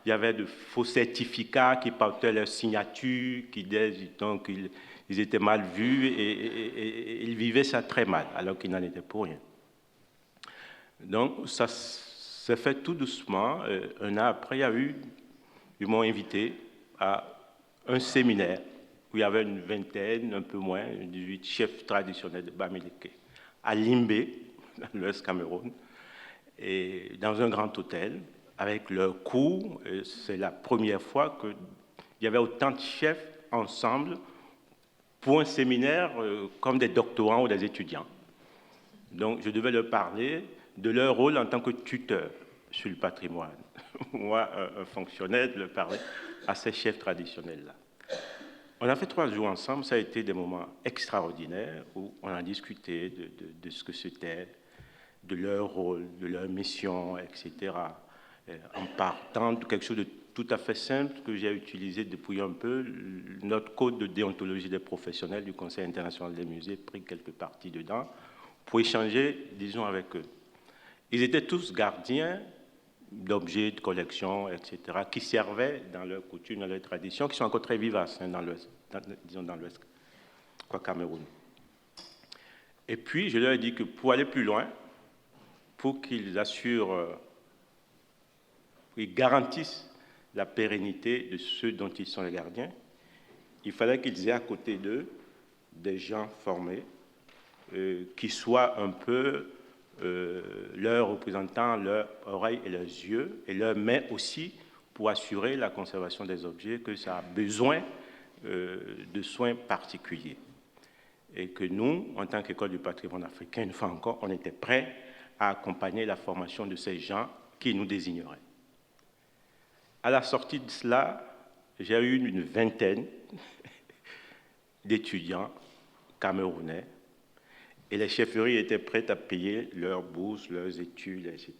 Il y avait de faux certificats qui portaient leur signature, qui disaient donc ils étaient mal vus et ils vivaient ça très mal, alors qu'ils n'en étaient pour rien. Donc ça s'est fait tout doucement. Un an après, ils m'ont invité à un séminaire où il y avait une vingtaine, un peu moins, 18 chefs traditionnels de Bamileke, à Limbé, dans l'Ouest Cameroun, et dans un grand hôtel, avec leurs cours. C'est la première fois qu'il y avait autant de chefs ensemble pour un séminaire comme des doctorants ou des étudiants. Donc, je devais leur parler de leur rôle en tant que tuteur sur le patrimoine. Moi, un fonctionnaire, de leur parler à ces chefs traditionnels-là. On a fait 3 jours ensemble, ça a été des moments extraordinaires où on a discuté de ce que c'était, de leur rôle, de leur mission, etc., en partant de quelque chose de tout à fait simple que j'ai utilisé depuis un peu, notre code de déontologie des professionnels du Conseil international des musées, pris quelques parties dedans, pour échanger, disons, avec eux. Ils étaient tous gardiens d'objets, de collections, etc., qui servaient dans leur coutume, dans leur tradition, qui sont encore très vivaces, hein, dans l'Ouest, disons dans l'Ouest, quoi, Cameroun. Et puis, je leur ai dit que pour aller plus loin, pour qu'ils assurent, ils garantissent la pérennité de ceux dont ils sont les gardiens, il fallait qu'ils aient à côté d'eux des gens formés qui soient un peu leurs représentants, leurs oreilles et leurs yeux, et leurs mains aussi, pour assurer la conservation des objets, que ça a besoin de soins particuliers. Et que nous, en tant qu'École du patrimoine africain, une fois encore, on était prêts à accompagner la formation de ces gens qui nous désigneraient. À la sortie de cela, j'ai eu une vingtaine d'étudiants camerounais et les chefferies étaient prêtes à payer leurs bourses, leurs études, etc.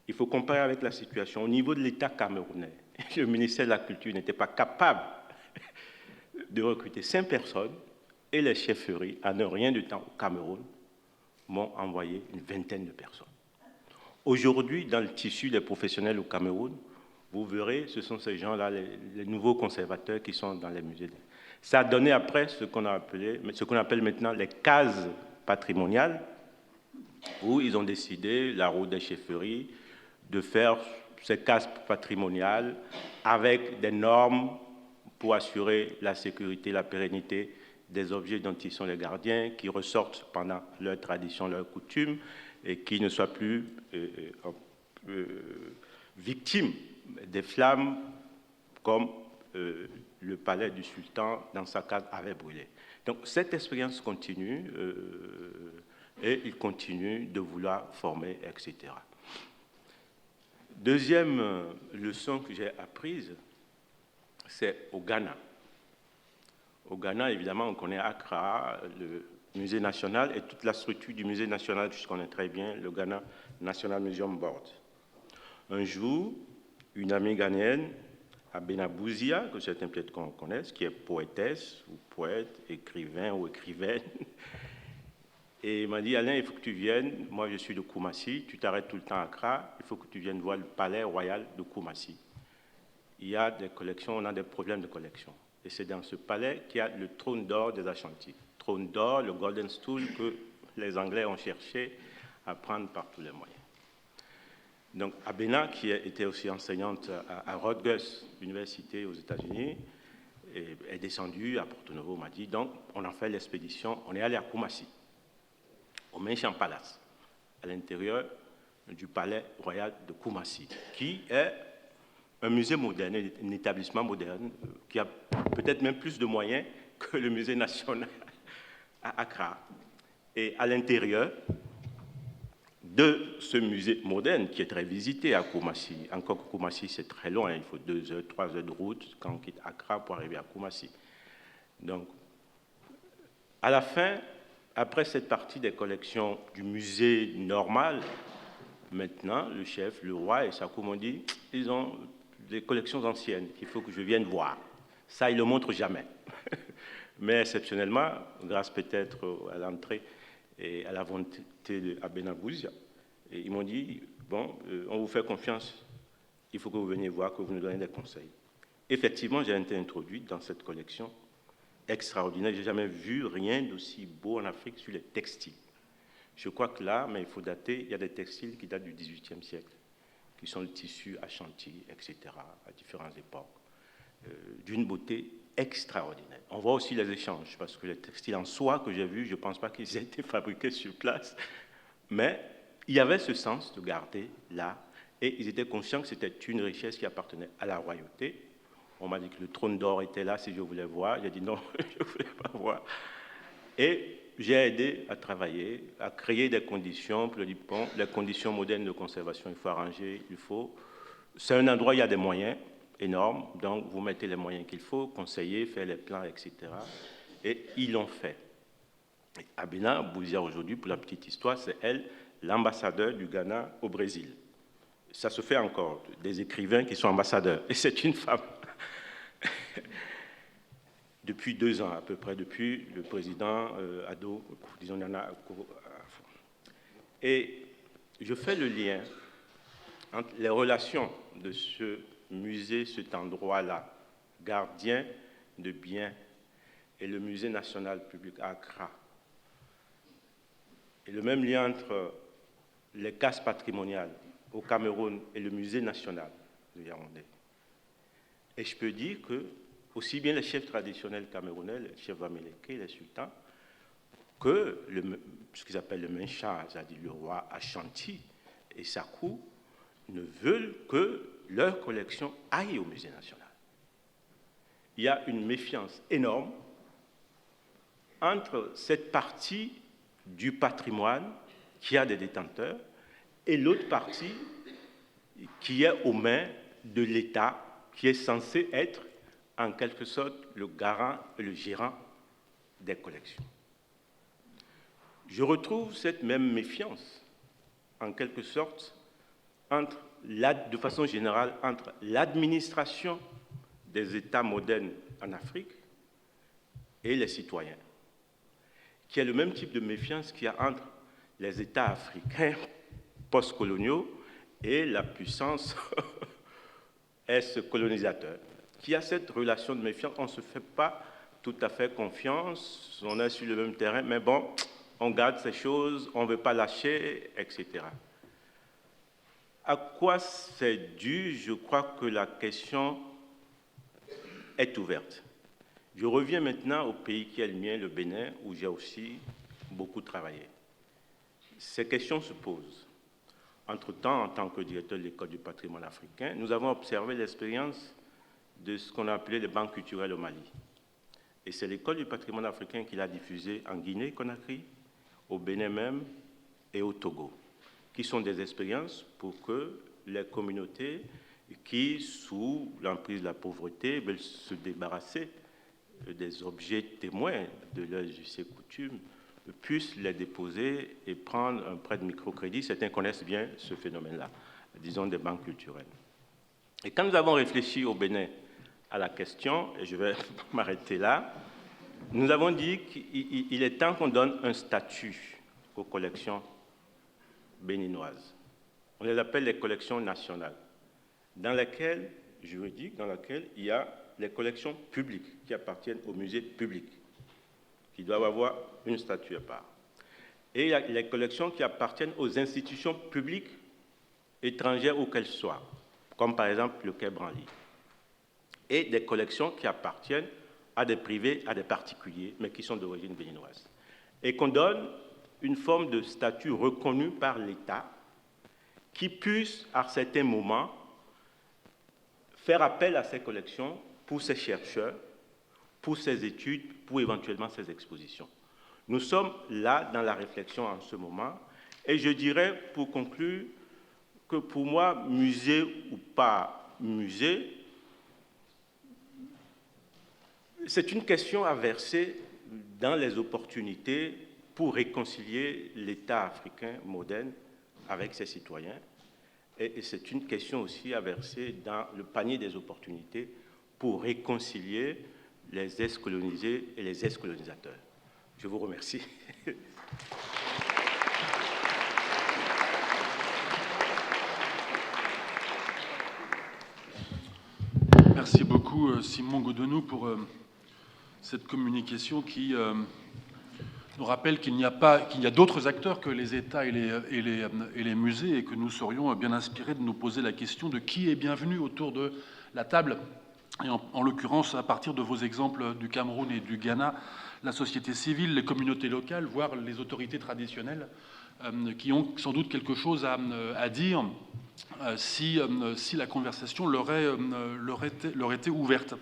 Il faut comparer avec la situation. Au niveau de l'État camerounais, le ministère de la Culture n'était pas capable de recruter 5 personnes et les chefferies, en un rien de temps au Cameroun, m'ont envoyé une vingtaine de personnes. Aujourd'hui, dans le tissu des professionnels au Cameroun, vous verrez, ce sont ces gens-là, les nouveaux conservateurs qui sont dans les musées. Ça a donné après ce qu'on appelle maintenant les cases patrimoniales, où ils ont décidé, la route des chefferies, de faire ces cases patrimoniales avec des normes pour assurer la sécurité, la pérennité des objets dont ils sont les gardiens, qui ressortent pendant leur tradition, leur coutume, et qui ne soient plus victimes des flammes comme le palais du sultan dans sa case avait brûlé. Donc cette expérience continue et il continue de vouloir former, etc. Deuxième leçon que j'ai apprise, c'est au Ghana. Au Ghana, évidemment, on connaît Accra, le musée national et toute la structure du musée national que je connais très bien, le Ghana National Museum Board. Un jour, une amie ghanéenne, Abena Bouzia, que certains peut-être connaissent, qui est poétesse ou poète, écrivain ou écrivaine, et il m'a dit, Alain, il faut que tu viennes, moi je suis de Koumassi, tu t'arrêtes tout le temps à Accra, il faut que tu viennes voir le palais royal de Koumassi. Il y a des collections, on a des problèmes de collection. Et c'est dans ce palais qu'il y a le trône d'or des Ashanti. Trône d'or, le Golden Stool que les Anglais ont cherché à prendre par tous les moyens. Donc Abena, qui était aussi enseignante à Rutgers, université aux États-Unis, est descendue à Porto Novo, m'a dit, donc on a fait l'expédition, on est allé à Koumassi, au Menchan Palace, à l'intérieur du palais royal de Koumassi, qui est un musée moderne, un établissement moderne, qui a peut-être même plus de moyens que le musée national à Accra. Et à l'intérieur de ce musée moderne, qui est très visité à Koumassi, encore que Koumassi c'est très loin, il faut 2 heures, 3 heures de route quand on quitte Accra pour arriver à Koumassi. Donc, à la fin, après cette partie des collections du musée normal, maintenant, le chef, le roi et Sakou m'ont dit, ils ont des collections anciennes qu'il faut que je vienne voir. Ça, ils ne le montrent jamais. Mais exceptionnellement, grâce peut-être à l'entrée et à la volonté d'Abena Bouzia, ils m'ont dit, bon, on vous fait confiance, il faut que vous veniez voir, que vous nous donnez des conseils. Effectivement, j'ai été introduit dans cette collection extraordinaire. Je n'ai jamais vu rien d'aussi beau en Afrique sur les textiles. Je crois que là, mais il faut dater, il y a des textiles qui datent du XVIIIe siècle, qui sont le tissu Ashanti, etc., à différentes époques, d'une beauté extraordinaire. On voit aussi les échanges, parce que les textiles en soie que j'ai vus, je ne pense pas qu'ils aient été fabriqués sur place, mais il y avait ce sens de garder là, et ils étaient conscients que c'était une richesse qui appartenait à la royauté. On m'a dit que le trône d'or était là si je voulais voir. J'ai dit non, je ne voulais pas voir. Et j'ai aidé à travailler, à créer des conditions, pour le bon, les conditions modernes de conservation, il faut arranger, il faut... C'est un endroit où il y a des moyens énormes, donc vous mettez les moyens qu'il faut, conseiller, faire les plans, etc. Et ils l'ont fait. Et Abena Bouzia aujourd'hui, pour la petite histoire, c'est elle, l'ambassadeur du Ghana au Brésil. ça se fait encore, des écrivains qui sont ambassadeurs. Et c'est une femme. Depuis 2 ans à peu près, depuis le président Ado, disons Nana Akufo. Et je fais le lien entre les relations de ce musée, cet endroit-là, gardien de biens, et le musée national public à Accra. Et le même lien entre les cases patrimoniales au Cameroun et le musée national de Yaoundé. Et je peux dire que aussi bien les chefs traditionnels camerounais, les chefs Vameleke, les sultans, que ce qu'ils appellent le Mencha, c'est-à-dire le roi Ashanti et sa cour, ne veulent que leur collection aille au musée national. Il y a une méfiance énorme entre cette partie du patrimoine qui a des détenteurs et l'autre partie qui est aux mains de l'État, qui est censé être en quelque sorte le garant et le gérant des collections. Je retrouve cette même méfiance, en quelque sorte, de façon générale, entre l'administration des États modernes en Afrique et les citoyens, qui est le même type de méfiance qu'il y a entre les États africains post-coloniaux et la puissance est-colonisateur, qui a cette relation de méfiance. On ne se fait pas tout à fait confiance, on est sur le même terrain, mais bon, on garde ces choses, on ne veut pas lâcher, etc. À quoi c'est dû? Je crois que la question est ouverte. Je reviens maintenant au pays qui est le mien, le Bénin, où j'ai aussi beaucoup travaillé. Ces questions se posent. Entre-temps, en tant que directeur de l'École du patrimoine africain, nous avons observé l'expérience de ce qu'on a appelé les banques culturelles au Mali. Et c'est l'École du patrimoine africain qui l'a diffusée en Guinée-Conakry, au Bénin même et au Togo, qui sont des expériences pour que les communautés qui, sous l'emprise de la pauvreté, veulent se débarrasser des objets témoins de leurs us et coutumes, puissent les déposer et prendre un prêt de microcrédit. Certains connaissent bien ce phénomène-là, disons des banques culturelles. Et quand nous avons réfléchi au Bénin à la question, et je vais m'arrêter là, nous avons dit qu'il est temps qu'on donne un statut aux collections béninoises. On les appelle les collections nationales, dans lesquelles, juridiques, dans lesquelles il y a les collections publiques qui appartiennent aux musées publics, qui doivent avoir une statue à part. Et il y a les collections qui appartiennent aux institutions publiques étrangères où qu'elles soient, comme par exemple le Quai Branly. Et des collections qui appartiennent à des privés, à des particuliers, mais qui sont d'origine béninoise. Et qu'on donne une forme de statut reconnu par l'État qui puisse, à certains moments, faire appel à ces collections pour ses chercheurs, pour ses études, pour éventuellement ses expositions. Nous sommes là dans la réflexion en ce moment, et je dirais, pour conclure, que pour moi, musée ou pas musée, c'est une question à verser dans les opportunités pour réconcilier l'État africain moderne avec ses citoyens. Et c'est une question aussi à verser dans le panier des opportunités pour réconcilier les ex-colonisés et les ex-colonisateurs. Je vous remercie. Merci beaucoup, Simon Godenou, pour cette communication qui nous rappelle qu'il y a d'autres acteurs que les États et les musées, et que nous serions bien inspirés de nous poser la question de qui est bienvenu autour de la table. Et en l'occurrence, à partir de vos exemples du Cameroun et du Ghana, la société civile, les communautés locales, voire les autorités traditionnelles, qui ont sans doute quelque chose à dire si la conversation leur était ouverte.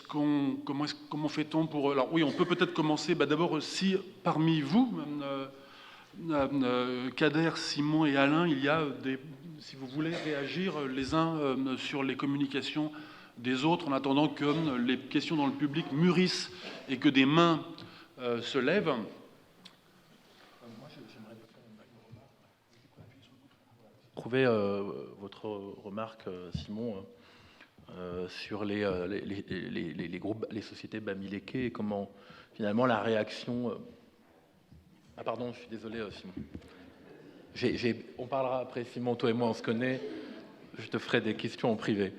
Comment fait-on pour... Alors oui, on peut peut-être commencer d'abord si parmi vous, Kader, Simon et Alain, il y a si vous voulez réagir les uns sur les communications des autres, en attendant que les questions dans le public mûrissent et que des mains se lèvent. j'approuvais votre remarque, Simon, sur les groupes, les sociétés Bamileke et comment finalement la réaction. Ah pardon, je suis désolé, Simon. On parlera après, Simon, toi et moi, on se connaît. Je te ferai des questions en privé.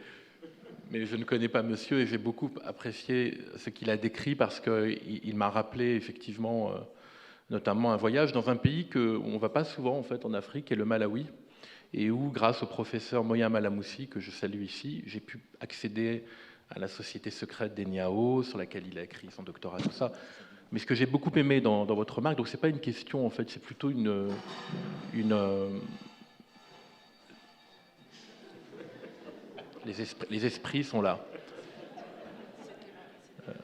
Mais je ne connais pas monsieur et j'ai beaucoup apprécié ce qu'il a décrit parce qu'il m'a rappelé effectivement, notamment un voyage dans un pays qu'on ne va pas souvent en fait en Afrique, qui est le Malawi, et où, grâce au professeur Moya Malamoussi, que je salue ici, j'ai pu accéder à la société secrète des Niao, sur laquelle il a écrit son doctorat, tout ça. Mais ce que j'ai beaucoup aimé dans votre remarque, donc c'est pas une question en fait, c'est plutôt les esprits sont là.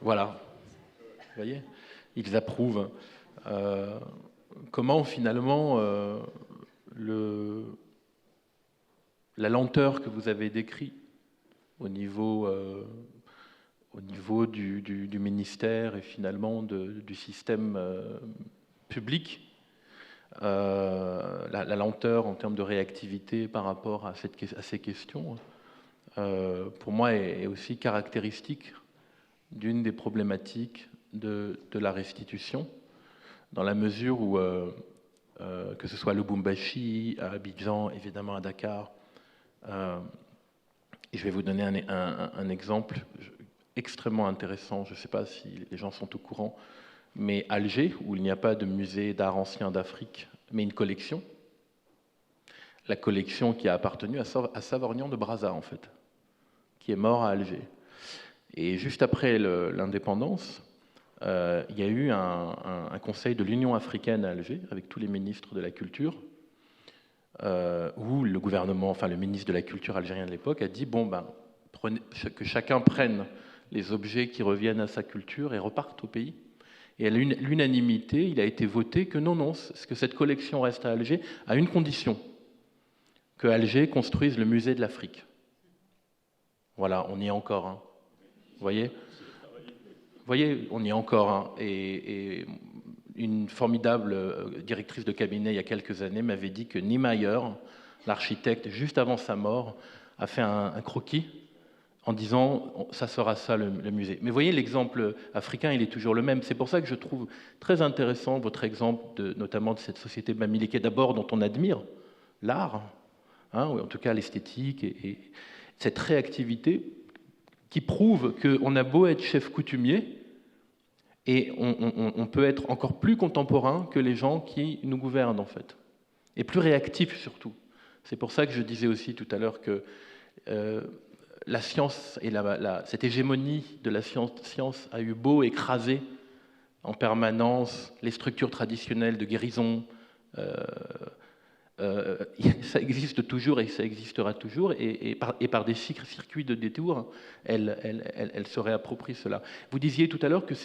Voilà. Vous voyez ? Ils approuvent. Comment finalement la lenteur que vous avez décrite au niveau du ministère et finalement du système public, la lenteur en termes de réactivité par rapport à ces questions, pour moi est aussi caractéristique d'une des problématiques de la restitution, dans la mesure où, que ce soit à Lubumbashi, à Abidjan, évidemment à Dakar, et je vais vous donner un exemple extrêmement intéressant, je ne sais pas si les gens sont au courant, mais Alger, où il n'y a pas de musée d'art ancien d'Afrique, mais une collection, la collection qui a appartenu à Savorgnan de Brazza, en fait, qui est mort à Alger. Et juste après l'indépendance, il y a eu un conseil de l'Union africaine à Alger, avec tous les ministres de la culture, où le gouvernement, enfin le ministre de la culture algérien de l'époque, a dit que chacun prenne les objets qui reviennent à sa culture et repartent au pays. Et à l'unanimité, il a été voté que non, que cette collection reste à Alger à une condition, que Alger construise le musée de l'Afrique. Voilà, on y est encore. Hein. Vous voyez, on y est encore. Hein. Et une formidable directrice de cabinet il y a quelques années m'avait dit que Niemeyer, l'architecte, juste avant sa mort, a fait un croquis en disant ça sera ça le musée. Mais vous voyez, l'exemple africain, il est toujours le même. C'est pour ça que je trouve très intéressant votre exemple, notamment de cette société Bamileke, d'abord dont on admire l'art, hein, ou en tout cas l'esthétique, et cette réactivité qui prouve qu'on a beau être chef coutumier, et on peut être encore plus contemporain que les gens qui nous gouvernent, en fait. Et plus réactif, surtout. C'est pour ça que je disais aussi tout à l'heure que la science et cette hégémonie de la science a eu beau écraser en permanence les structures traditionnelles de guérison. Ça existe toujours et ça existera toujours, et par des circuits de détour, elle se réapproprie cela. Vous disiez tout à l'heure que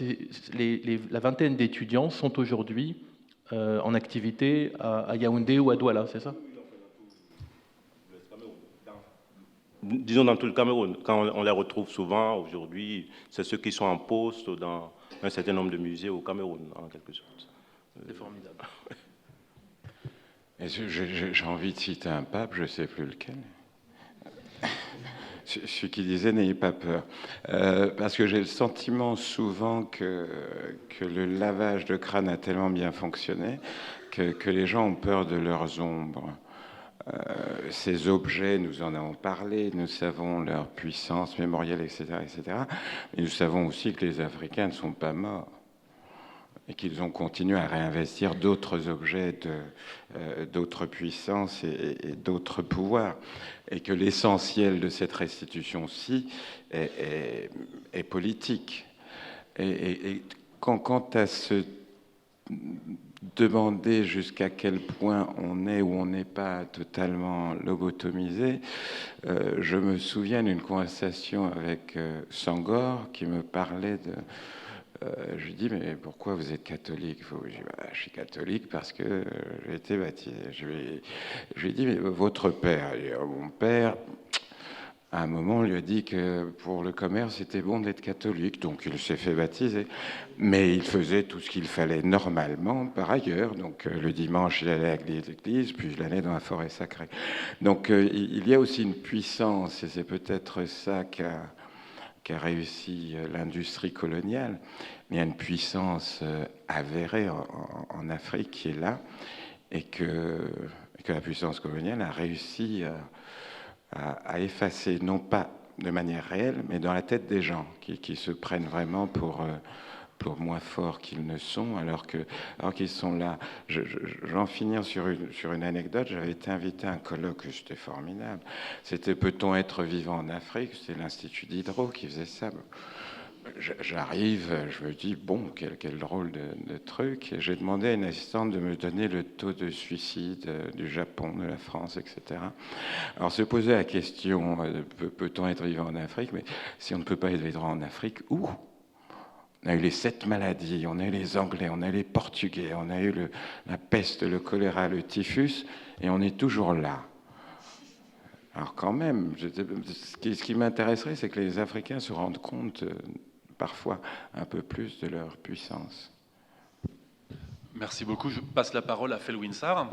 la vingtaine d'étudiants sont aujourd'hui en activité à Yaoundé ou à Douala, c'est ça ? Disons dans tout le Cameroun. Quand on les retrouve souvent aujourd'hui, c'est ceux qui sont en poste dans un certain nombre de musées au Cameroun, en quelque sorte. C'est formidable. J'ai envie de citer un pape, je ne sais plus lequel. Celui qui disait « N'ayez pas peur ». Parce que j'ai le sentiment souvent que le lavage de crâne a tellement bien fonctionné que les gens ont peur de leurs ombres. Ces objets, nous en avons parlé, nous savons leur puissance mémorielle, etc., etc. Mais nous savons aussi que les Africains ne sont pas morts et qu'ils ont continué à réinvestir d'autres objets, d'autres puissances et d'autres pouvoirs. Et que l'essentiel de cette restitution-ci est politique. Et quant à se demander jusqu'à quel point on est ou on n'est pas totalement lobotomisé, je me souviens d'une conversation avec Sangor qui me parlait de... je lui dis, mais pourquoi vous êtes catholique ? Je dis, je suis catholique parce que j'ai été baptisé. Je lui ai dit, mais votre père ? Mon père, à un moment, on lui a dit que pour le commerce, c'était bon d'être catholique, donc il s'est fait baptiser. Mais il faisait tout ce qu'il fallait normalement par ailleurs. Donc le dimanche, il allait à l'église, puis il allait dans la forêt sacrée. Donc il y a aussi une puissance, et c'est peut-être ça qu'a réussi l'industrie coloniale. Il y a une puissance avérée en Afrique qui est là, et que la puissance coloniale a réussi à effacer, non pas de manière réelle, mais dans la tête des gens, qui se prennent vraiment pour moins forts qu'ils ne sont, alors qu'ils sont là. Je vais en finir sur une anecdote. J'avais été invité à un colloque, c'était formidable. C'était Peut-on être vivant en Afrique? C'était l'Institut Diderot qui faisait ça. J'arrive, je me dis, bon, quel drôle de truc. Et j'ai demandé à une assistante de me donner le taux de suicide du Japon, de la France, etc. Alors se poser la question, peut-on être vivant en Afrique? Mais si on ne peut pas être vivant en Afrique, où? On a eu les 7 maladies, on a eu les Anglais, on a eu les Portugais, on a eu la peste, le choléra, le typhus, et on est toujours là. Alors quand même, ce qui m'intéresserait, c'est que les Africains se rendent compte parfois un peu plus de leur puissance. Merci beaucoup. Je passe la parole à Felwine Sarr.